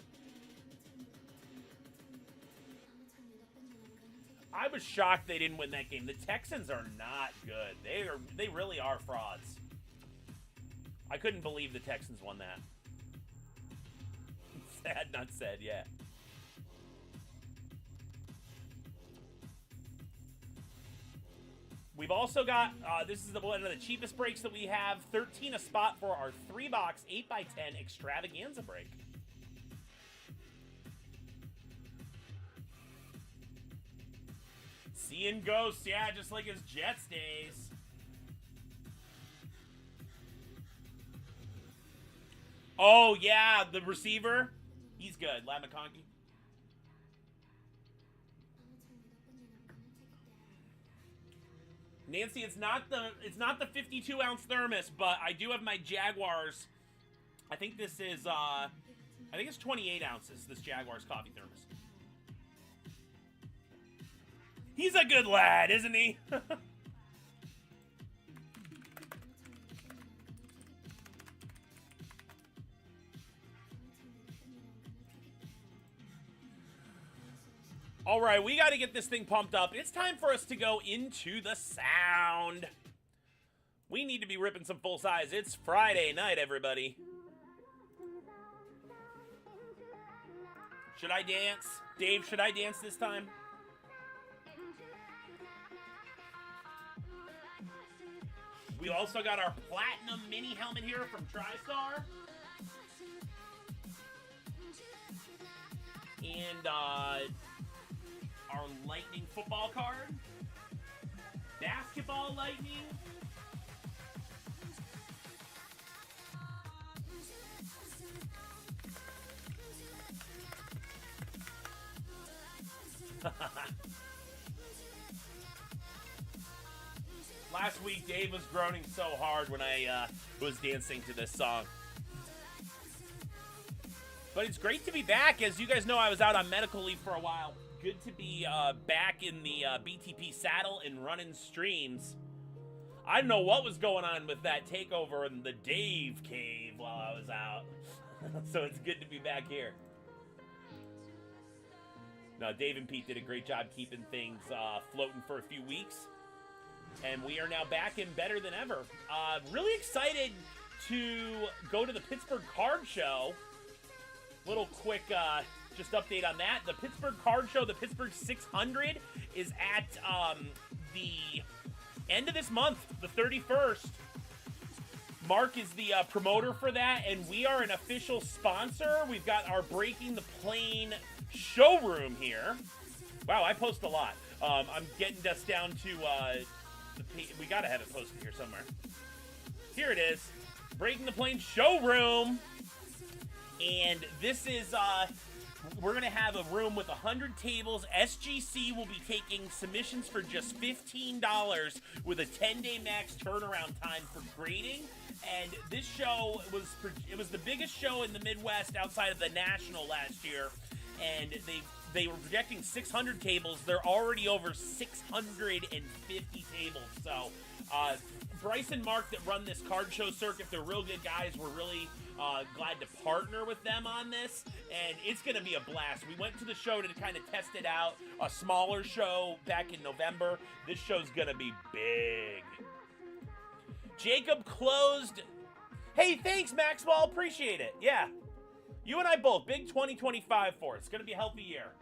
I was shocked they didn't win that game. The Texans are not good. They really are frauds. I couldn't believe the Texans won that. Sad, not said, yeah. We've also got, this is one of the cheapest breaks that we have, 13 a spot for our 3-box 8x10 extravaganza break. Seeing ghosts, yeah, just like his Jets days. Oh, yeah, the receiver. He's good, Ladd McConkey. Nancy, it's not the 52-ounce thermos, but I do have my Jaguars. I think this is I think it's 28 ounces, this Jaguars coffee thermos. He's a good lad, isn't he? All right, we got to get this thing pumped up. It's time for us to go into the sound. We need to be ripping some full size. It's Friday night, everybody. Should I dance? Dave, should I dance this time? We also got our platinum mini helmet here from TriStar. And, our Lightning football card. Basketball Lightning. Last week, Dave was groaning so hard when I was dancing to this song. But it's great to be back. As you guys know, I was out on medical leave for a while. Good to be back in the BTP saddle and running streams. I don't know what was going on with that takeover in the Dave cave while I was out. So it's good to be back here. No, Dave and Pete did a great job keeping things floating for a few weeks. And we are now back and better than ever. Really excited to go to the Pittsburgh Card Show. Little quick just update on that. The Pittsburgh Card Show, the Pittsburgh 600, is at the end of this month, the 31st. Mark is the promoter for that, and we are an official sponsor. We've got our Breaking the Plane showroom here. Wow, I post a lot. I'm getting us down to... we gotta have it posted here somewhere. Here it is. Breaking the Plane showroom. And this is, we're gonna have a room with 100 tables. SGC will be taking submissions for just $15 with a 10-day max turnaround time for grading. And this show it was the biggest show in the Midwest outside of the National last year. And they were projecting 600 tables. They're already over 650 tables. So, Bryce and Mark that run this card show circuit, they're real good guys. We're really glad to partner with them on this, and it's going to be a blast. We went to the show to kind of test it out, a smaller show back in November. This show's going to be big. Jacob closed. Hey, thanks, Maxwell. Appreciate it. Yeah. You and I both. Big 2025 for us. It's going to be a healthy year.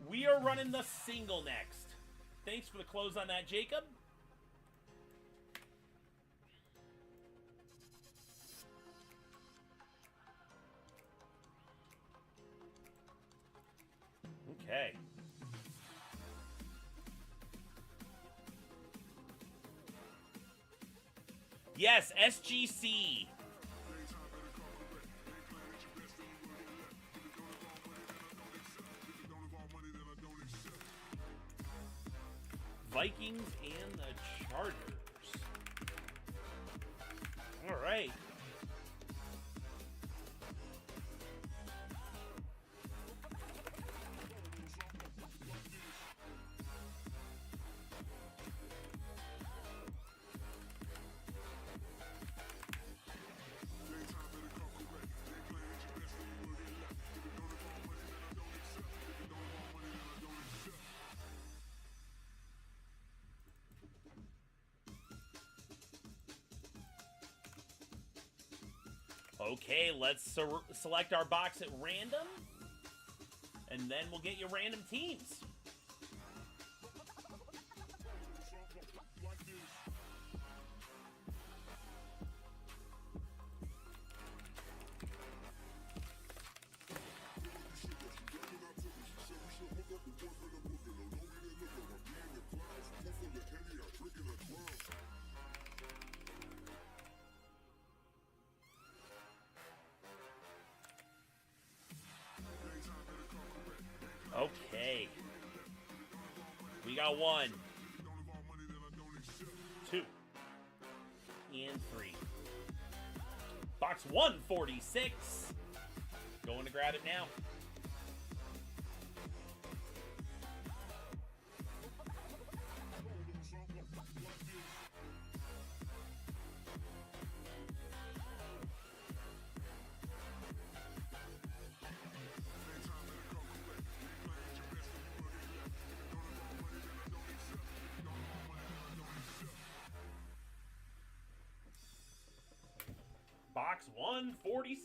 We are running the single next. Thanks for the close on that, Jacob. Okay. Yes, SGC. Vikings and the Chargers. All right. Okay, let's select our box at random, and then we'll get you random teams. Okay. We got 1, 2, and 3. Box 146. Going to grab it now. Box 146.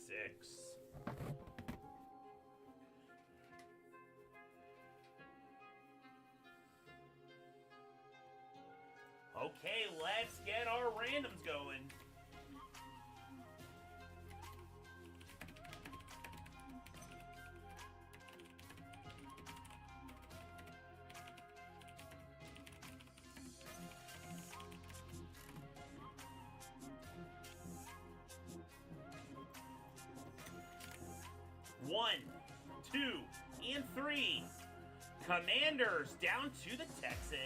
Okay, let's get our randoms going. One, 2, and 3. Commanders down to the Texans.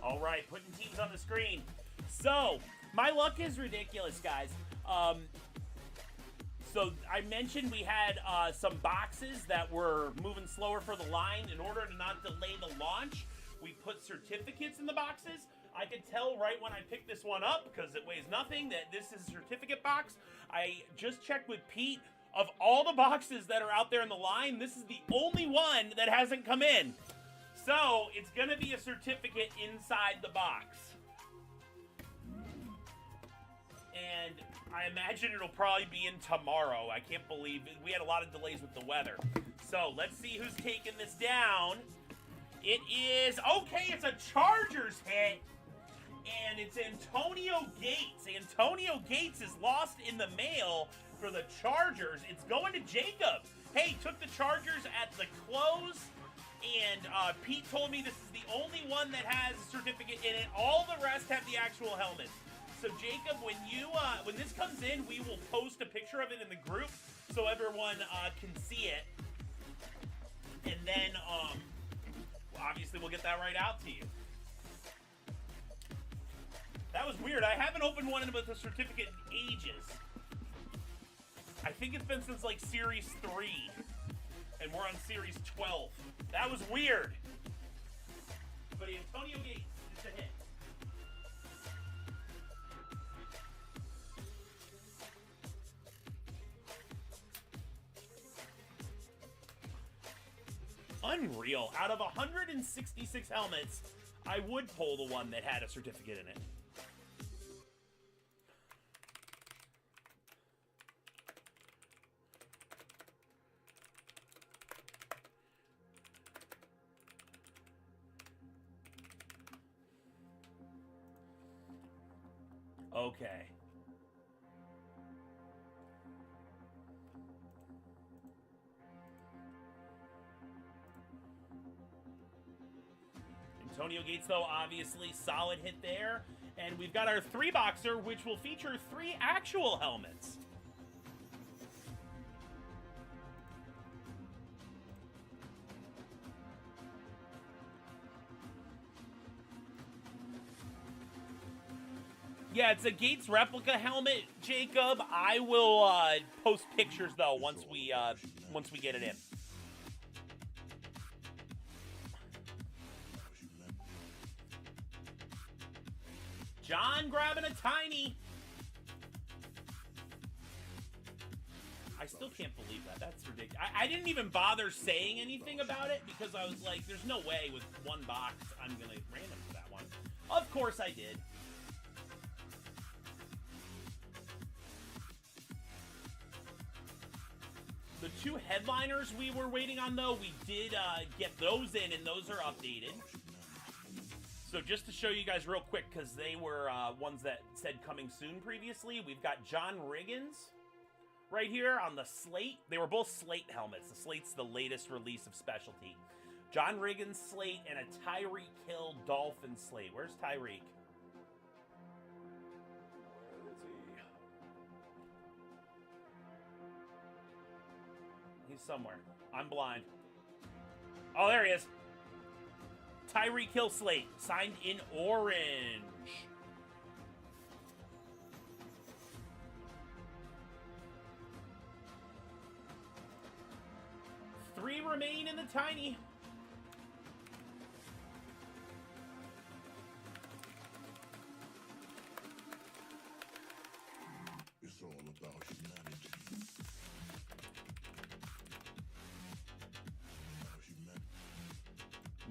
All right, putting teams on the screen. So, my luck is ridiculous, guys. So I mentioned we had some boxes that were moving slower for the line. In order to not delay the launch, we put certificates in the boxes. I could tell right when I picked this one up, because it weighs nothing, that this is a certificate box. I just checked with Pete. Of all the boxes that are out there in the line, this is the only one that hasn't come in. So it's going to be a certificate inside the box. And I imagine it'll probably be in tomorrow. I can't believe it. We had a lot of delays with the weather. So let's see who's taking this down. It is, okay, it's a Chargers hit. And it's Antonio Gates. Antonio Gates is lost in the mail for the Chargers. It's going to Jacob. Hey, took the Chargers at the close. And Pete told me this is the only one that has a certificate in it. All the rest have the actual helmets. So Jacob, when this comes in, we will post a picture of it in the group so everyone can see it. And then, obviously, we'll get that right out to you. That was weird. I haven't opened one with a certificate in ages. I think it's been since, like, Series 3. And we're on Series 12. That was weird. But Antonio Gates is a hit. Unreal. Out of 166 helmets, I would pull the one that had a certificate in it. Okay. Antonio Gates, though, obviously solid hit there. And we've got our 3-boxer, which will feature 3 actual helmets. Yeah, it's a Gates replica helmet, Jacob. I will post pictures though once we get it in. John grabbing a tiny. I still can't believe that. That's ridiculous. I didn't even bother saying anything about it because I was like, there's no way with one box I'm going to random for that one. Of course I did. The 2 headliners we were waiting on, though, we did get those in, and those are updated. So just to show you guys real quick, because they were ones that said coming soon previously, we've got John Riggins right here on the Slate. They were both Slate helmets. The Slate's the latest release of Specialty. John Riggins Slate and a Tyreek Hill Dolphin Slate. Where's Tyreek? Where is he? He's somewhere. I'm blind. Oh, there he is. Tyreek Hill Slate, signed in orange. Three remain in the tiny. It's all about humanity.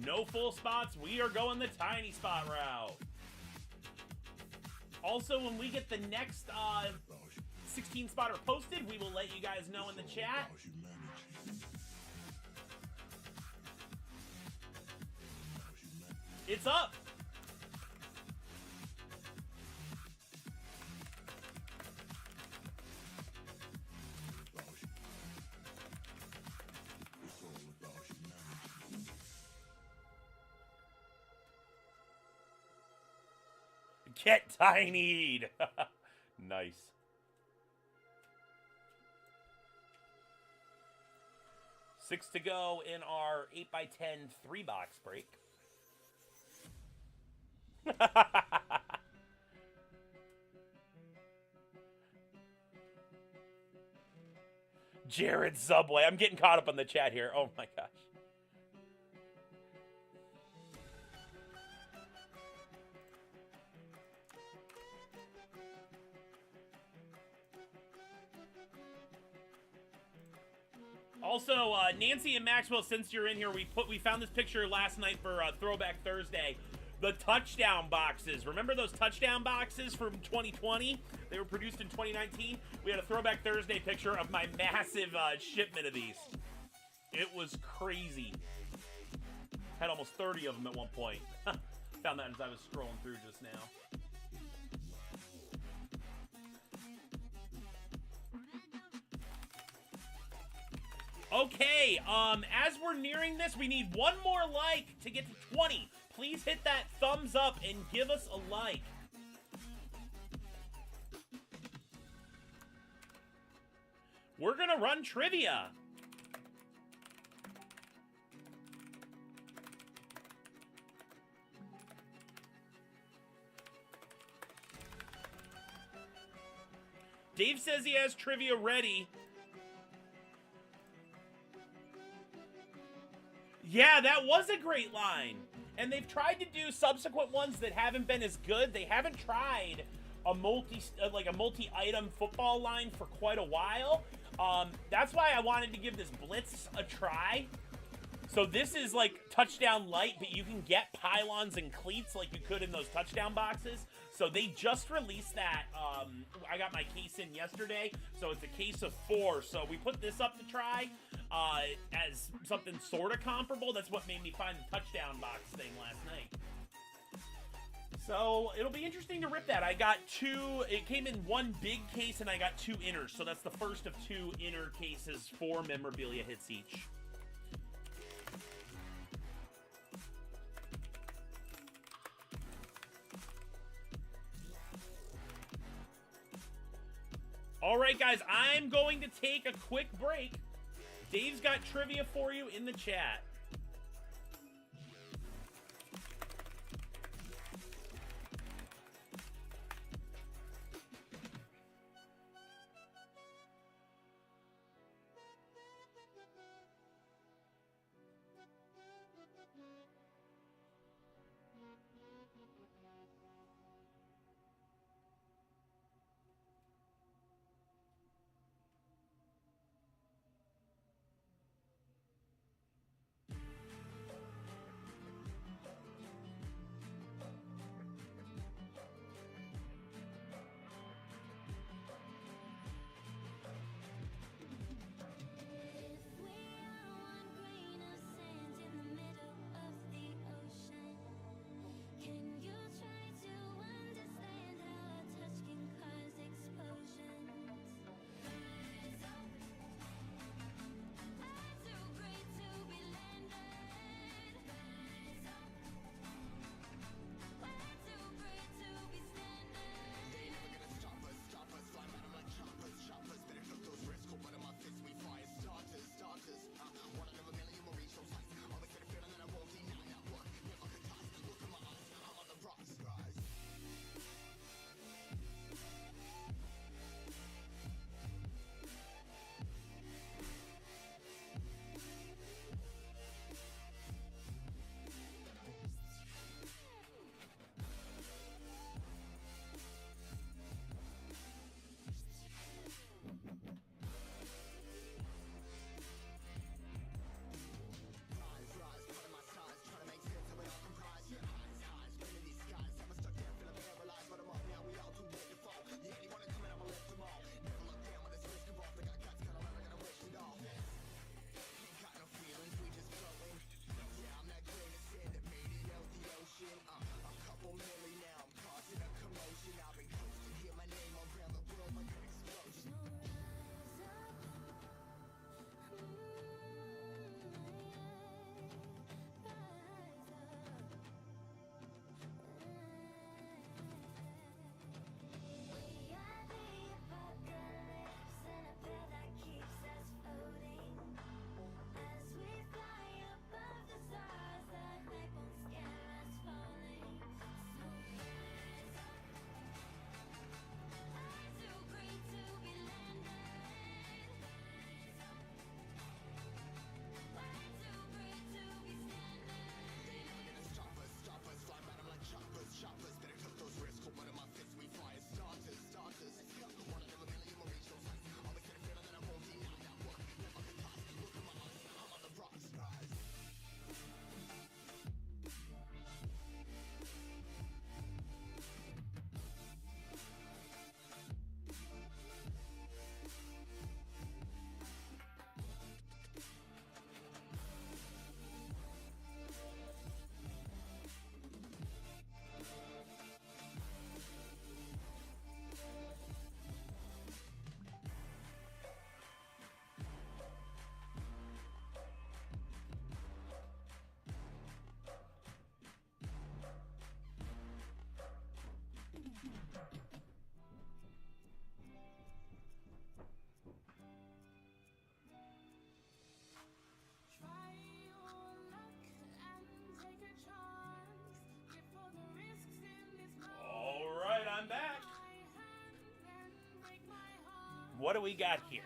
No full spots. We are going the tiny spot route. Also, when we get the next 16 spotter posted, we will let you guys know in the chat. It's up. Get tinied. Nice. Six to go in our 8x10 3-box break. Jared Subway. I'm getting caught up on the chat here. Oh my gosh. Also, Nancy and Maxwell, since you're in here, we found this picture last night for Throwback Thursday. The touchdown boxes. Remember those touchdown boxes from 2020? They were produced in 2019. We had a Throwback Thursday picture of my massive shipment of these. It was crazy. Had almost 30 of them at one point. Found that as I was scrolling through just now. Okay, as we're nearing this, we need one more like to get to 20. Please hit that thumbs up and give us a like. We're gonna run trivia. Dave says he has trivia ready. Yeah, that was a great line. And they've tried to do subsequent ones that haven't been as good. They haven't tried a multi-item football line for quite a while. That's why I wanted to give this Blitz a try. So this is like touchdown light, but you can get pylons and cleats like you could in those touchdown boxes. So they just released that. I got my case in yesterday, so it's a case of 4. So we put this up to try as something sort of comparable. That's what made me find the touchdown box thing last night. So it'll be interesting to rip that. I got 2, it came in one big case and I got 2 inners. So that's the first of 2 inner cases, 4 memorabilia hits each. All right, guys, I'm going to take a quick break. Dave's got trivia for you in the chat. What do we got here?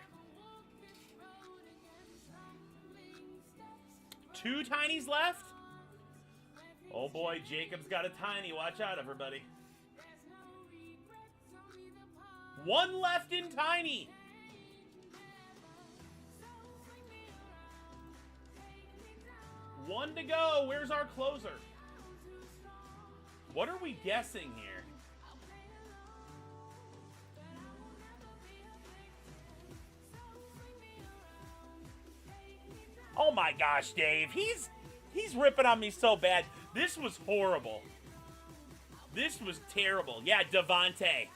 2 tinies left? Oh boy, Jacob's got a tiny. Watch out, everybody. 1 left in tiny. One to go. Where's our closer? What are we guessing here? Oh my gosh, Dave. He's ripping on me so bad. This was horrible. This was terrible. Yeah, Devontae.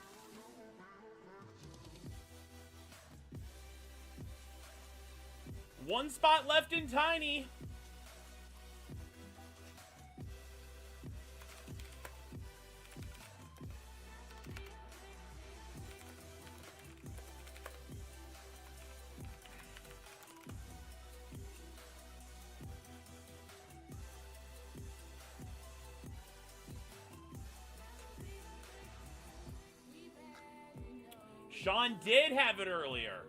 One spot left in tiny. Sean did have it earlier.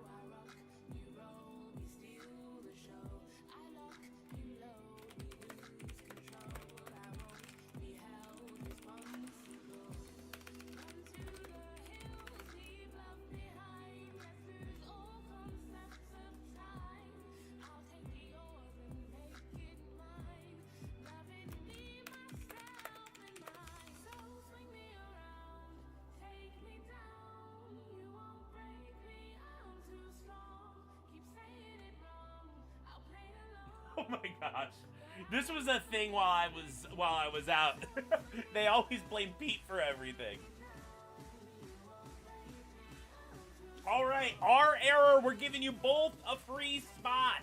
Oh my gosh. This was a thing while I was out. They always blame Pete for everything. All right, our error, we're giving you both a free spot.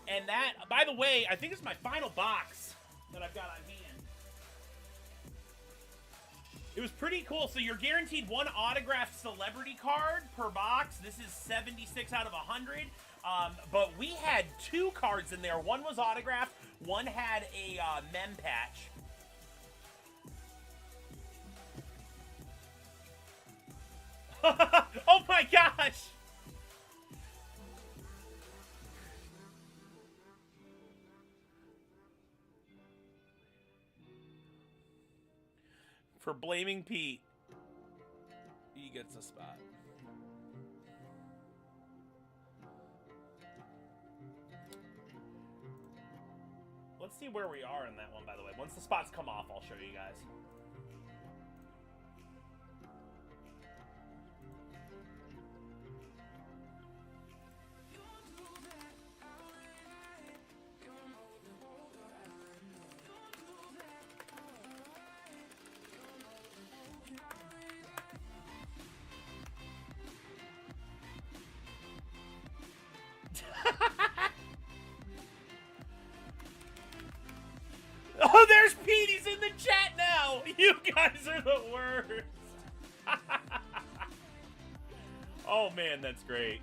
And that, by the way, I think it's my final box that I've got on hand. It was pretty cool. So you're guaranteed 1 autographed celebrity card per box. This is 76 out of 100. But we had 2 cards in there. One was autographed. One had a mem patch. Oh my gosh! For blaming Pete, he gets a spot. Let's see where we are in that one, by the way. Once the spots come off, I'll show you guys. Oh, there's Pete. He's in the chat now. You guys are the worst. Oh, man, that's great.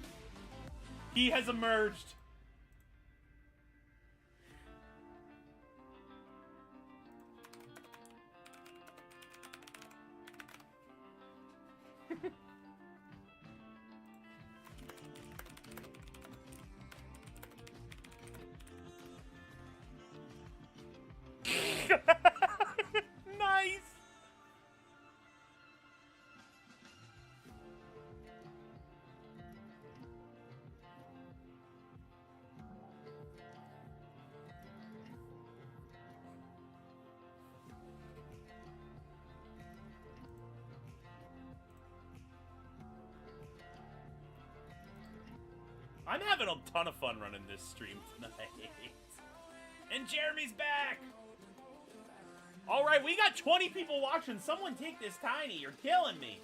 He has emerged. Nice. I'm having a ton of fun running this stream tonight. And Jeremy's back. All right, we got 20 people watching. Someone take this tiny. You're killing me.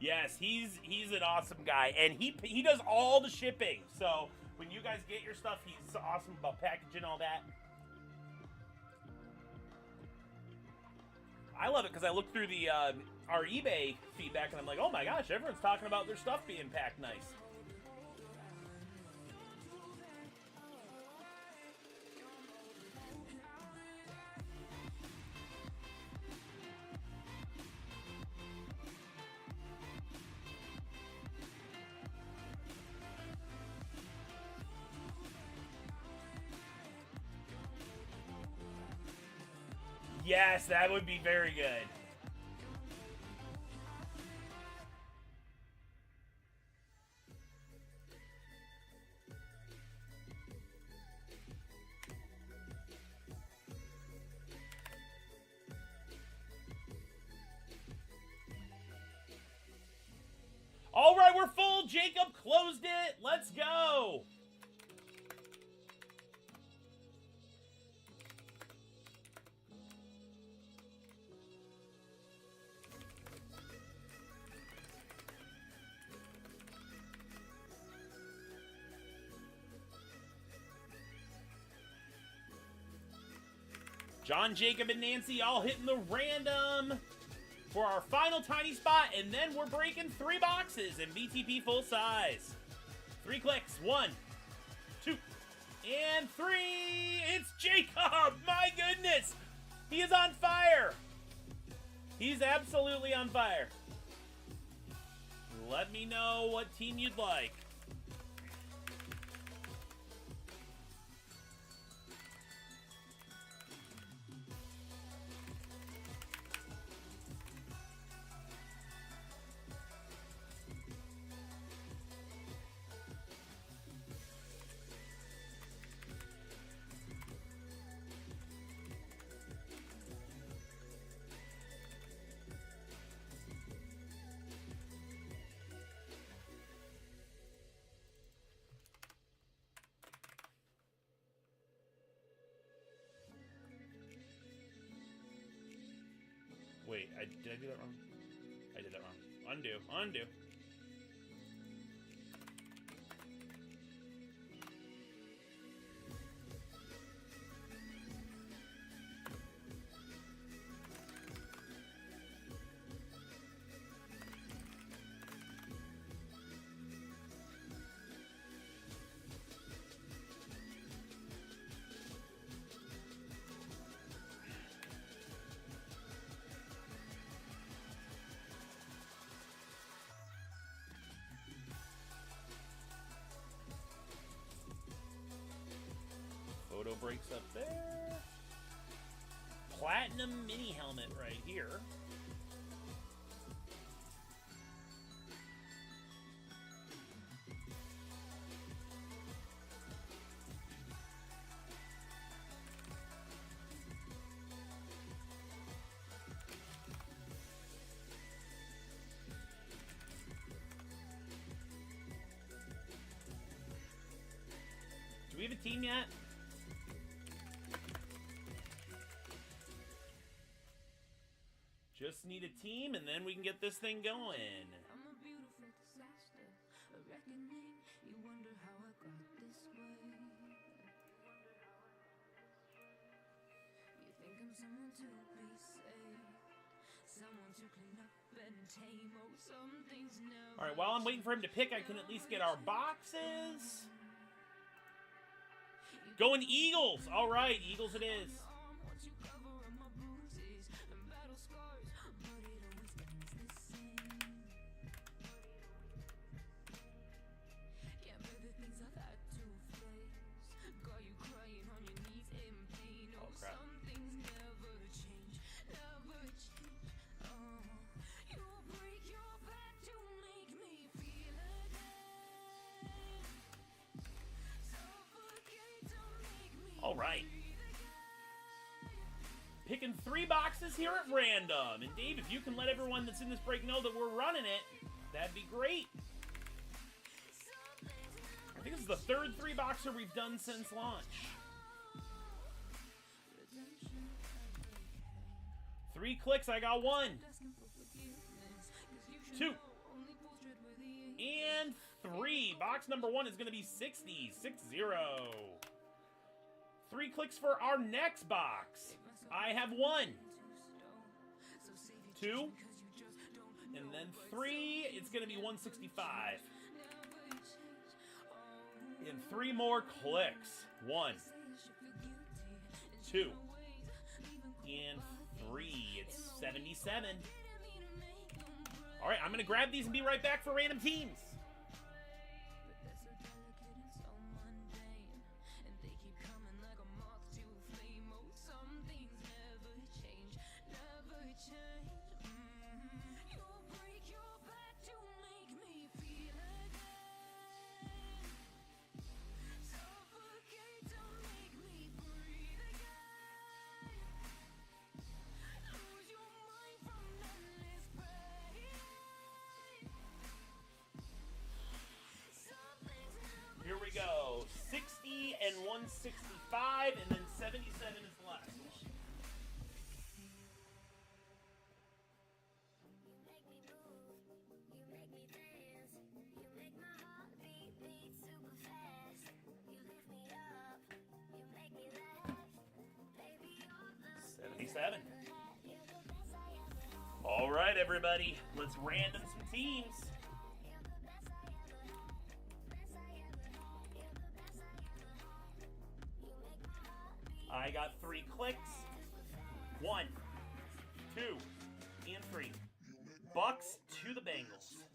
Yes, he's an awesome guy, and he does all the shipping. So when you guys get your stuff, he's awesome about packaging all that. I love it because I look through the our eBay feedback, and I'm like, oh my gosh, everyone's talking about their stuff being packed nice. Yes, that would be very good. All right, we're full. Jacob closed it. Let's go. John, Jacob, and Nancy all hitting the random for our final tiny spot, and then we're breaking 3 boxes in VTP full size. 3 clicks. 1, 2, and 3. It's Jacob. My goodness. He is on fire. He's absolutely on fire. Let me know what team you'd like. Wait, did I do that wrong? I did that wrong. Undo. Undo. Photo breaks up there. Platinum mini helmet right here. Do we have a team yet? Just need a team, and then we can get this thing going. I'm a beautiful disaster, a reckoning. You wonder how I got this way. You think I'm someone to be saved, someone to clean up and tame. Oh, some things never. All right, while I'm waiting for him to pick, I can at least get our boxes. Going Eagles. All right, Eagles it is. All right. Picking 3 boxes here at random. And Dave, if you can let everyone that's in this break know that we're running it, that'd be great. I think this is the 3rd 3-boxer we've done since launch. 3 clicks, I got 1. 2. 3. Box number 1 is going to be 60. 6-0. 3 clicks for our next box. I have 1, 2, and then 3. It's going to be 165. And 3 more clicks. 1, 2, and 3. It's 77. All right, I'm going to grab these and be right back for random teams. Here we go. 60 and 165, and then 77 is the last one. You make me dance, you make my heart beat super fast. You lift me up, you make me laugh. Baby, you're the 77. All right, everybody. Let's random some teams. I got 3 clicks. 1, 2, and 3. Bucks to the Bengals.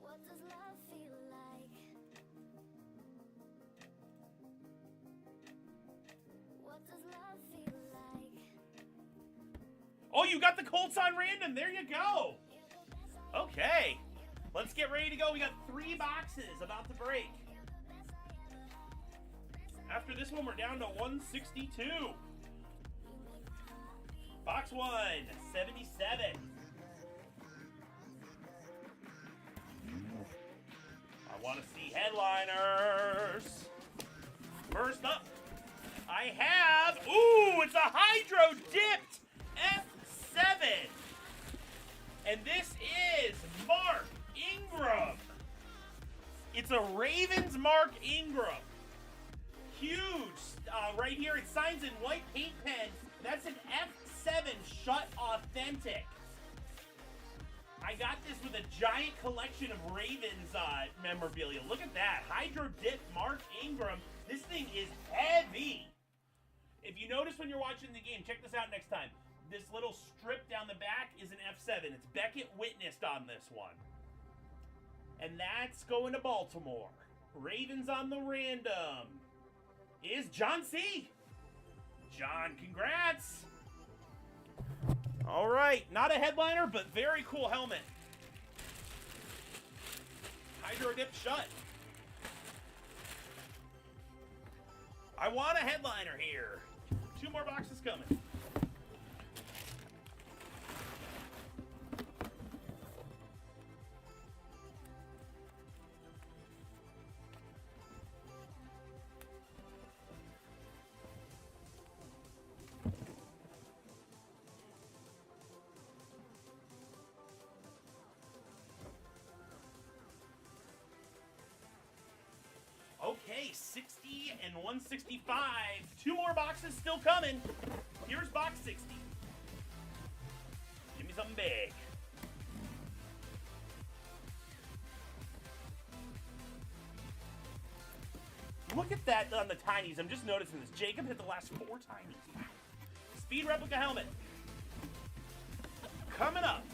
What does love feel like? What does love feel like? Oh, you got the Colts on random. There you go. Okay. Let's get ready to go. We got 3 boxes about to break. After this one, we're down to 162. Box 1, 77. I want to see headliners. First up, I have, ooh, it's a Hydro Dipped F7. And this is Mark Ingram. It's a Ravens Mark Ingram. Huge. Right here, it signs in white paint pen. That's an F7 Shut Authentic. I got this with a giant collection of Ravens memorabilia. Look at that. Hydro Dip Mark Ingram. This thing is heavy. If you notice when you're watching the game, check this out next time. This little strip down the back is an F7. It's Beckett witnessed on this one. And that's going to Baltimore. Ravens on the random is John C. John, congrats. All right, not a headliner, but very cool helmet. Hydro Dip Shut. I want a headliner here. 2 more boxes coming. Okay, 60 and 165. 2 more boxes still coming. Here's box 60. Give me something big. Look at that on the tinies. I'm just noticing this. Jacob hit the last 4 tinies. Speed replica helmet. Coming up,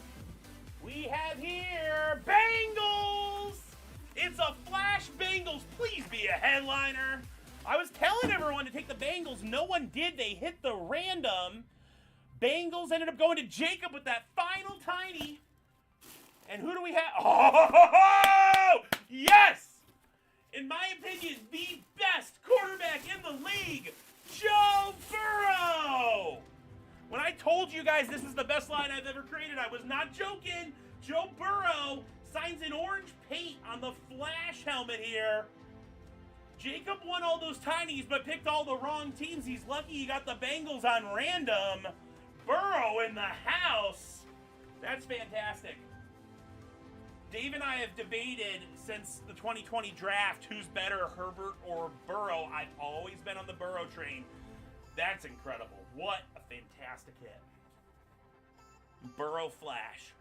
we have here Bengals. It's a Flash Bengals. Please be a headliner. I was telling everyone to take the Bengals. No one did. They hit the random. Bengals ended up going to Jacob with that final tiny. And who do we have? Oh, yes! In my opinion, the best told you guys this is the best line I've ever created. I was not joking. Joe Burrow signs an orange paint on the Flash helmet here. Jacob won all those tinies, but picked all the wrong teams. He's lucky he got the Bengals on random. Burrow in the house. That's fantastic. Dave and I have debated since the 2020 draft who's better, Herbert or Burrow. I've always been on the Burrow train. That's incredible. What a fantastic hit. Burrow Flash.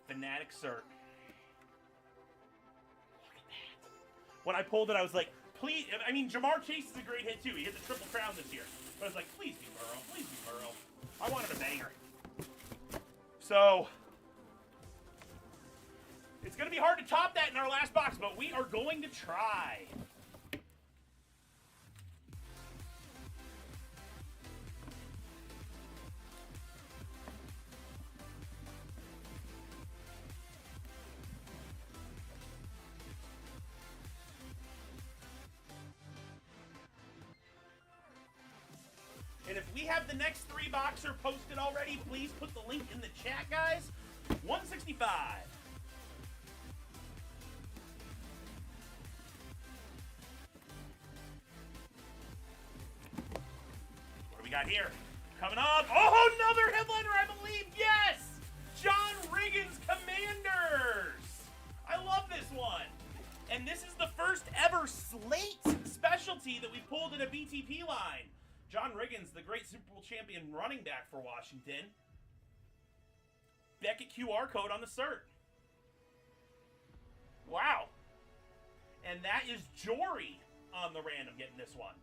Fanatic cert. Look at that. When I pulled it, I was like, please. I mean, Jamar Chase is a great hit too. He hit the Triple Crown this year. But I was like, please be Burrow. Please be Burrow. I wanted a banger. So, it's going to be hard to top that in our last box, but we are going to try. And if we have the next 3 boxer posted already, please put the link in the chat, guys. 165. What do we got here? Coming up. Oh, another headliner, I believe. Yes! John Riggins Commanders. I love this one. And this is the first ever slate specialty that we pulled in a BTP line. John Riggins, the great Super Bowl champion running back for Washington. Beckett QR code on the cert. Wow. And that is Jory on the random getting this one.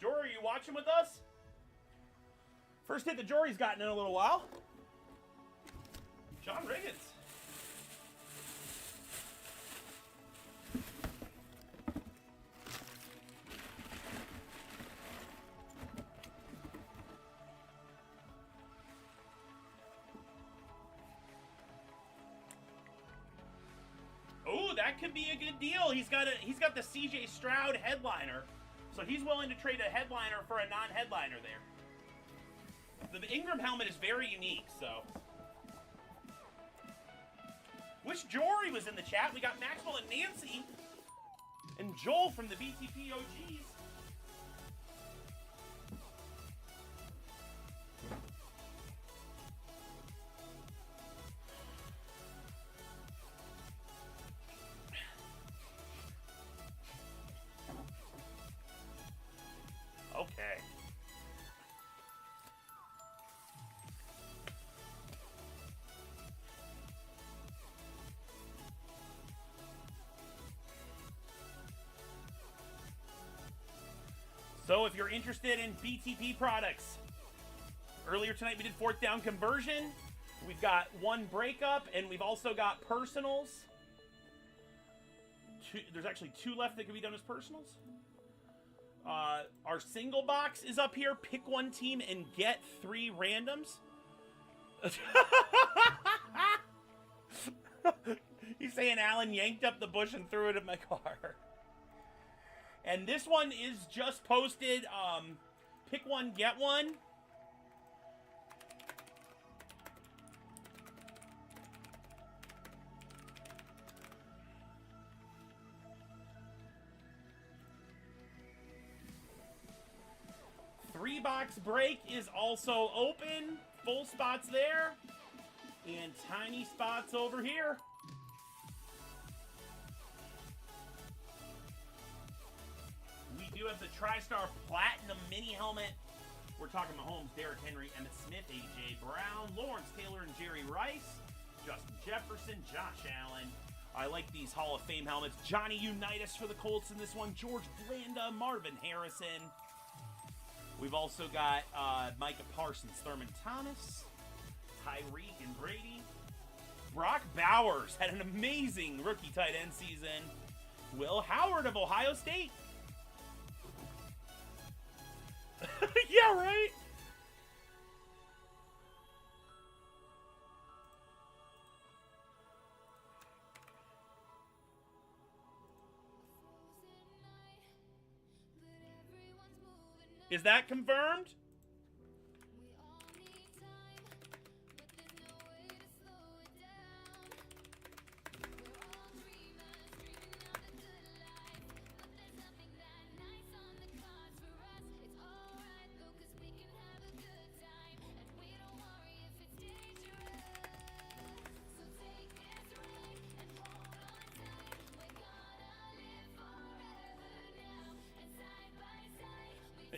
Jory, are you watching with us? First hit that Jory's gotten in a little while. John Riggins. Oh, that could be a good deal. He's got the CJ Stroud headliner, so he's willing to trade a headliner for a non-headliner there. The Ingram helmet is very unique, so. Wish Jory was in the chat. We got Maxwell and Nancy and Joel from the BTP OGs. Okay. So if you're interested in BTP products, earlier tonight we did 4th down conversion. We've got 1 breakup, and we've also got personals. There's actually 2 left that can be done as personals. Our single box is up here. Pick 1 team and get 3 randoms. He's saying Alan yanked up the bush and threw it in my car. And this one is just posted. Pick 1, get 1. Three-box break is also open. Full spots there. And tiny spots over here. We do have the TriStar Platinum Mini Helmet. We're talking Mahomes, Derrick Henry, Emmitt Smith, A.J. Brown, Lawrence Taylor, and Jerry Rice. Justin Jefferson, Josh Allen. I like these Hall of Fame helmets. Johnny Unitas for the Colts in this one. George Blanda, Marvin Harrison. We've also got Micah Parsons, Thurman Thomas, Tyreek and Brady. Brock Bowers had an amazing rookie tight end season. Will Howard of Ohio State. Yeah, right? Is that confirmed?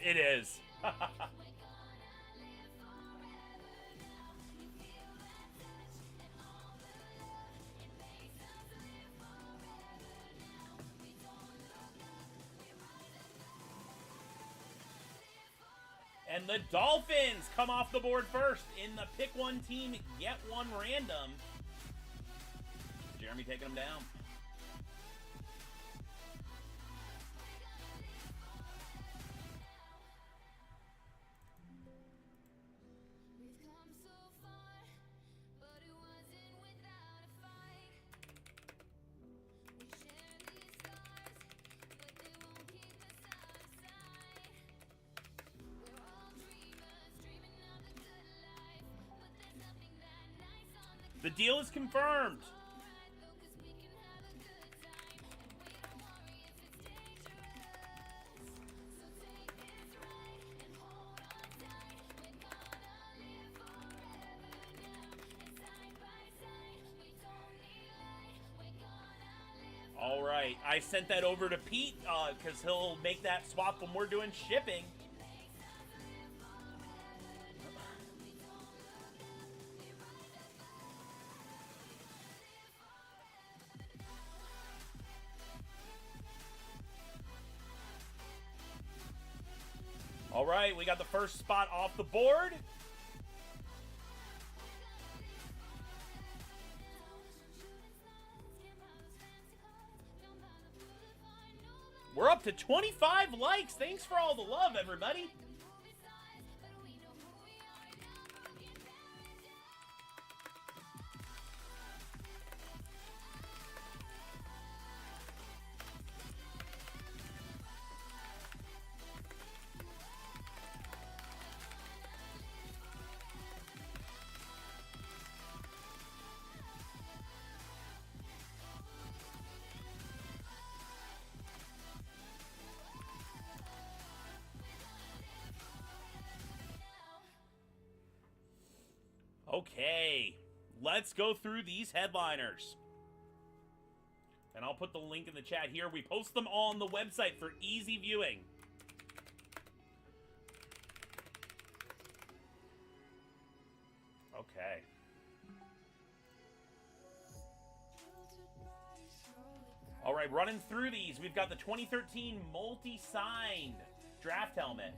It is. And the Dolphins come off the board first in the pick one team, get one random. Jeremy taking them down. We've come so far, but it wasn't without a fight. We share these scars, but they won't keep us out of sight. We're all dreamers, dreaming of the good life, but there's nothing that nice on the The deal is confirmed. alright though, 'cause we can have a good time, and we don't worry if it's dangerous. So take this ride and hold on tight. We're gonna live forever now, and side by side, we don't need light. We're gonna live. All right, I sent that over to Pete because he'll make that swap when we're doing shipping. All right, we got the first spot off the board. We're up to 25 likes. Thanks for all the love, everybody. Okay, let's go through these headliners. And I'll put the link in the chat here. We post them all on the website for easy viewing. Okay. All right, running through these, we've got the 2013 multi-signed draft helmet.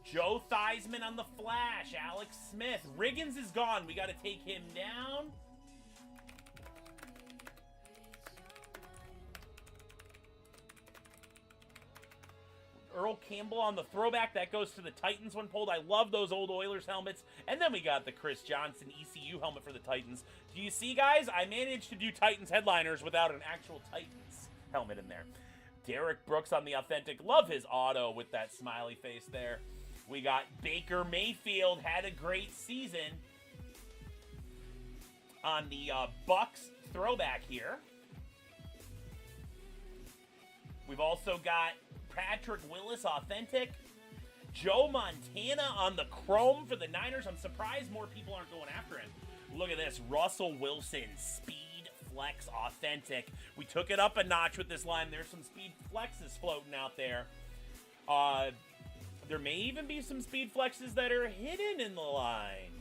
Joe Theismann on the Flash. Alex Smith. Riggins is gone. We got to take him down. Earl Campbell on the throwback. That goes to the Titans when pulled. I love those old Oilers helmets. And then we got the Chris Johnson ECU helmet for the Titans. Do you see, guys? I managed to do Titans headliners without an actual Titans helmet in there. Derek Brooks on the authentic. Love his auto with that smiley face there. We got Baker Mayfield, had a great season on the Bucks throwback here. We've also got Patrick Willis authentic. Joe Montana on the chrome for the Niners. I'm surprised more people aren't going after him. Look at this, Russell Wilson, Speed Flex authentic. We took it up a notch with this line. There's some Speed Flexes floating out there. There may even be some Speed Flexes that are hidden in the line.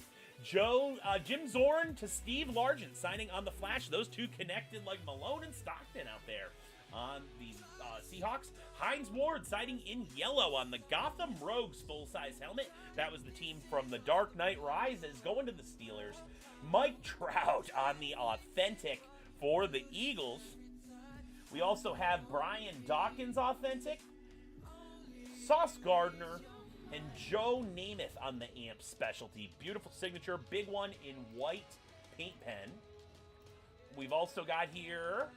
Jim Zorn to Steve Largent signing on the Flash. Those two connected like Malone and Stockton out there on the Seahawks. Hines Ward signing in yellow on the Gotham Rogues full-size helmet. That was the team from The Dark Knight Rises going to the Steelers. Mike Trout on the authentic for the Eagles. We also have Brian Dawkins authentic. Sauce Gardner, and Joe Namath on the AMP specialty. Beautiful signature, big one in white paint pen. We've also got here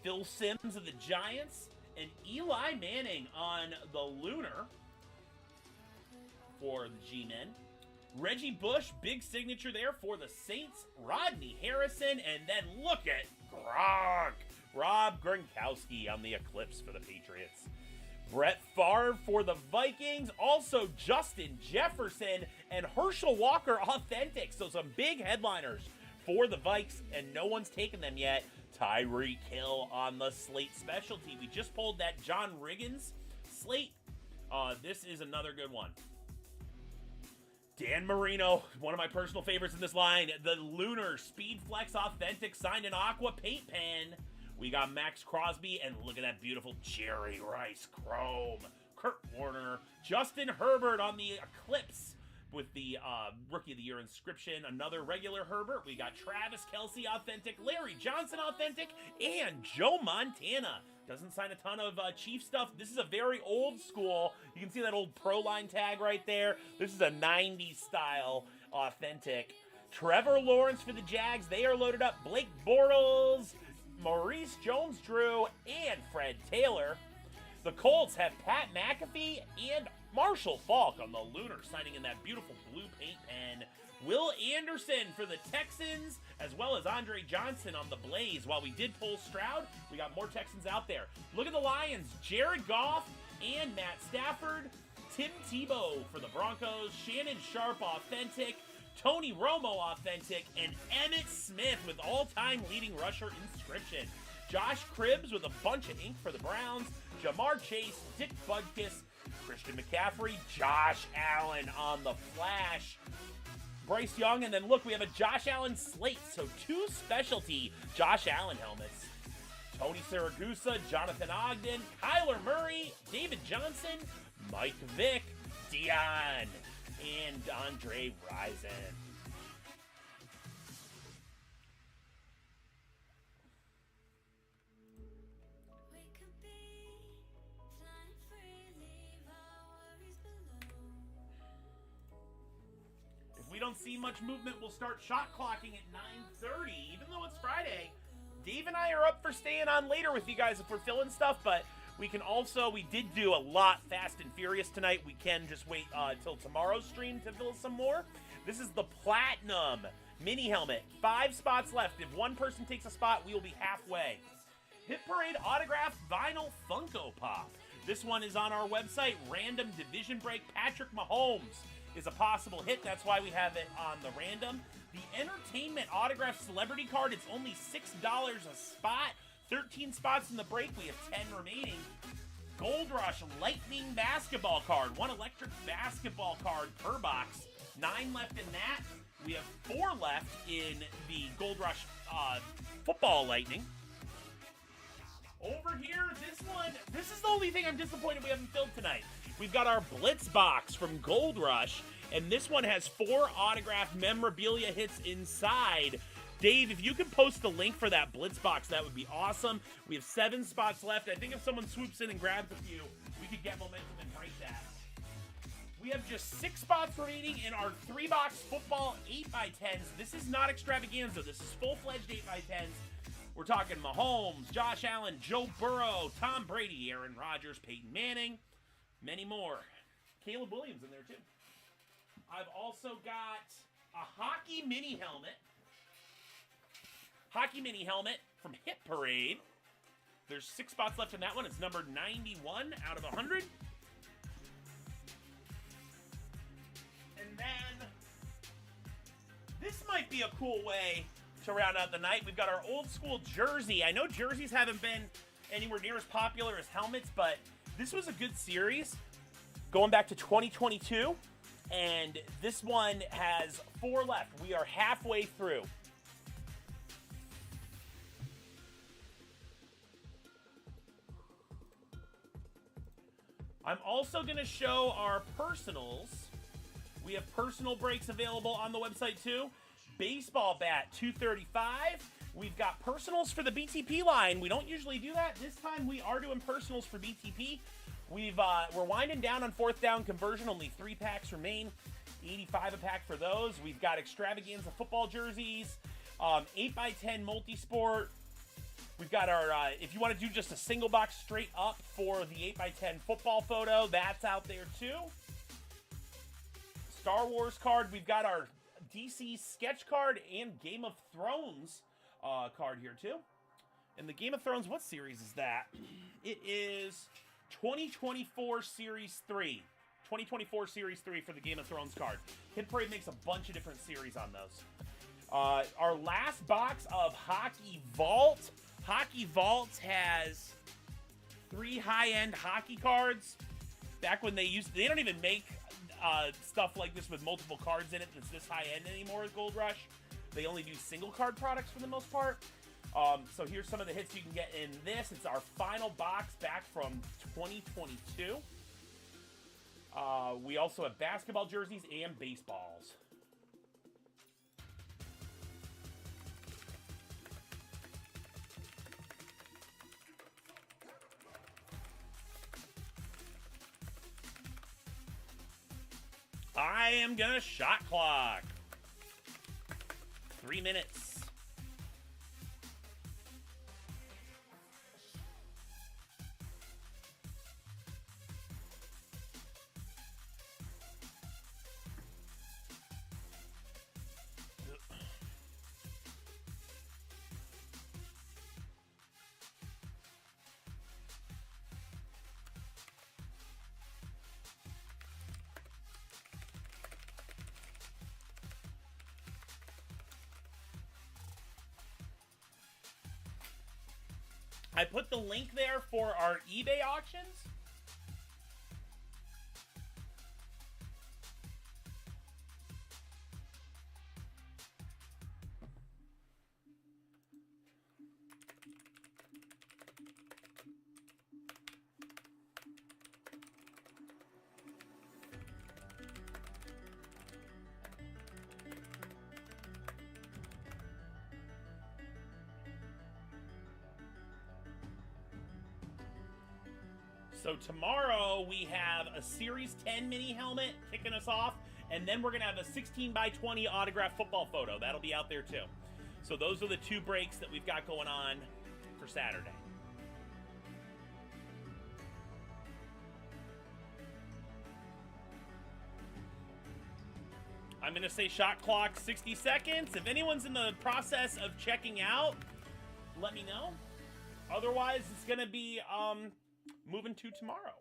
Phil Simms of the Giants and Eli Manning on the Lunar for the G-Men. Reggie Bush, big signature there for the Saints. Rodney Harrison, and then look at Gronk. Rob Gronkowski on the Eclipse for the Patriots. Brett Favre for the Vikings. Also Justin Jefferson and Herschel Walker authentic. So some big headliners for the Vikes, and no one's taken them yet. Tyreek Hill on the slate specialty. We just pulled that John Riggins slate. This is another good one. Dan Marino, one of my personal favorites in this line. The Lunar Speed Flex Authentic signed in Aqua Paint Pen. We got Max Crosby, and look at that beautiful Jerry Rice Chrome. Kurt Warner, Justin Herbert on the Eclipse with the Rookie of the Year inscription. Another regular Herbert. We got Travis Kelce Authentic, Larry Johnson Authentic, and Joe Montana. Doesn't sign a ton of Chief stuff. This is a very old school. You can see that old Pro Line tag right there. This is a 90s style Authentic. Trevor Lawrence for the Jags. They are loaded up. Blake Bortles, Maurice Jones-Drew, and Fred Taylor. The Colts have Pat McAfee and Marshall Faulk on the Lunar, signing in that beautiful blue paint pen. Will Anderson for the Texans, as well as Andre Johnson on the Blaze. While we did pull Stroud, we got more Texans out there. Look at the Lions. Jared Goff and Matt Stafford. Tim Tebow for the Broncos. Shannon Sharp Authentic. Tony Romo Authentic. And Emmitt Smith with all-time leading rusher inscription. Josh Cribbs with a bunch of ink for the Browns. Jamar Chase, Dick Butkus, Christian McCaffrey, Josh Allen on the Flash. Bryce Young, and then look, we have a Josh Allen slate, so 2 specialty Josh Allen helmets. Tony Siragusa, Jonathan Ogden, Kyler Murray, David Johnson, Mike Vick, Dion, and Andre Rison. We could be flying free, leave our worries below. If we don't see much movement, we'll start shot clocking at 9:30, even though it's Friday. Dave and I are up for staying on later with you guys if we're filling stuff, but we can also, we did do a lot Fast and Furious tonight. We can just wait till tomorrow's stream to fill some more. This is the Platinum Mini Helmet. 5 spots left. If one person takes a spot, we will be halfway. Hit Parade Autographed Vinyl Funko Pop. This one is on our website. Random Division Break Patrick Mahomes is a possible hit. That's why we have it on the random. The Entertainment Autographed Celebrity Card, it's only $6 a spot. 13 spots in the break. We have 10 remaining. Gold Rush Lightning Basketball Card. 1 electric basketball card per box. 9 left in that. We have 4 left in the Gold Rush Football Lightning. Over here, this is the only thing I'm disappointed we haven't filled tonight. We've got our Blitz box from Gold Rush, and this one has 4 autographed memorabilia hits inside. Dave, if you could post the link for that Blitz box, that would be awesome. We have 7 spots left. I think if someone swoops in and grabs a few, we could get momentum and break that. We have just 6 spots remaining in our 3-box football 8x10s. This is not extravaganza. This is full-fledged 8x10s. We're talking Mahomes, Josh Allen, Joe Burrow, Tom Brady, Aaron Rodgers, Peyton Manning, many more. Caleb Williams in there too. I've also got a hockey mini helmet. Hockey mini helmet from Hit Parade. There's 6 spots left in that one. It's numbered 91 out of 100. And then this might be a cool way to round out the night. We've got our old school jersey. I know jerseys haven't been anywhere near as popular as helmets, but this was a good series going back to 2022, and this one has 4 left. We are halfway through. I'm also going to show our personals. We have personal breaks available on the website too. Baseball bat, $235. We've got personals for the BTP line. We don't usually do that. This time we are doing personals for BTP. We're winding down on 4th down conversion. Only 3 packs remain. $85 a pack for those. We've got extravaganza football jerseys, 8x10 multi-sport. We've got our, if you want to do just a single box straight up for the 8x10 football photo, that's out there too. Star Wars card. We've got our DC sketch card and Game of Thrones card here too. And the Game of Thrones, what series is that? It is 2024 Series 3. 2024 Series 3 for the Game of Thrones card. Hit Parade makes a bunch of different series on those. Our last box of Hockey Vault. Hockey Vault has 3 high-end hockey cards. Back when they don't even make stuff like this with multiple cards in it that's this high-end anymore with Gold Rush. They only do single card products for the most part. So here's some of the hits you can get in this. It's our final box back from 2022. We also have basketball jerseys and baseballs. I am gonna shot clock. 3 minutes. I put the link there for our eBay auctions. So tomorrow we have a Series 10 mini helmet kicking us off, and then we're going to have a 16x20 autographed football photo. That'll be out there too. So those are the 2 breaks that we've got going on for Saturday. I'm going to say shot clock 60 seconds. If anyone's in the process of checking out, let me know. Otherwise, it's going to be moving to tomorrow.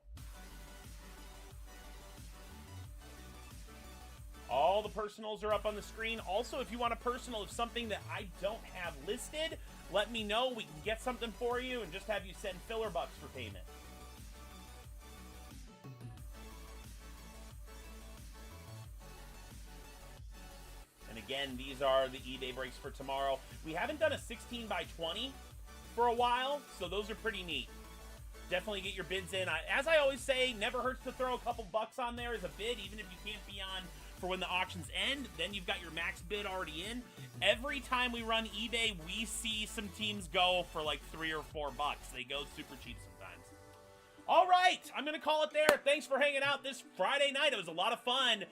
All the personals are up on the screen. Also, if you want a personal of something that I don't have listed, let me know. We can get something for you and just have you send filler bucks for payment. And again, these are the eBay breaks for tomorrow. We haven't done a 16x20 for a while, so those are pretty neat. Definitely get your bids in. As I always say, never hurts to throw a couple bucks on there as a bid, even if you can't be on for when the auctions end. Then you've got your max bid already in. Every time we run eBay, we see some teams go for like $3 or $4. They go super cheap sometimes. All right, I'm going to call it there. Thanks for hanging out this Friday night. It was a lot of fun.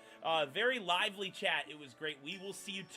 Very lively chat. It was great. We will see you tomorrow.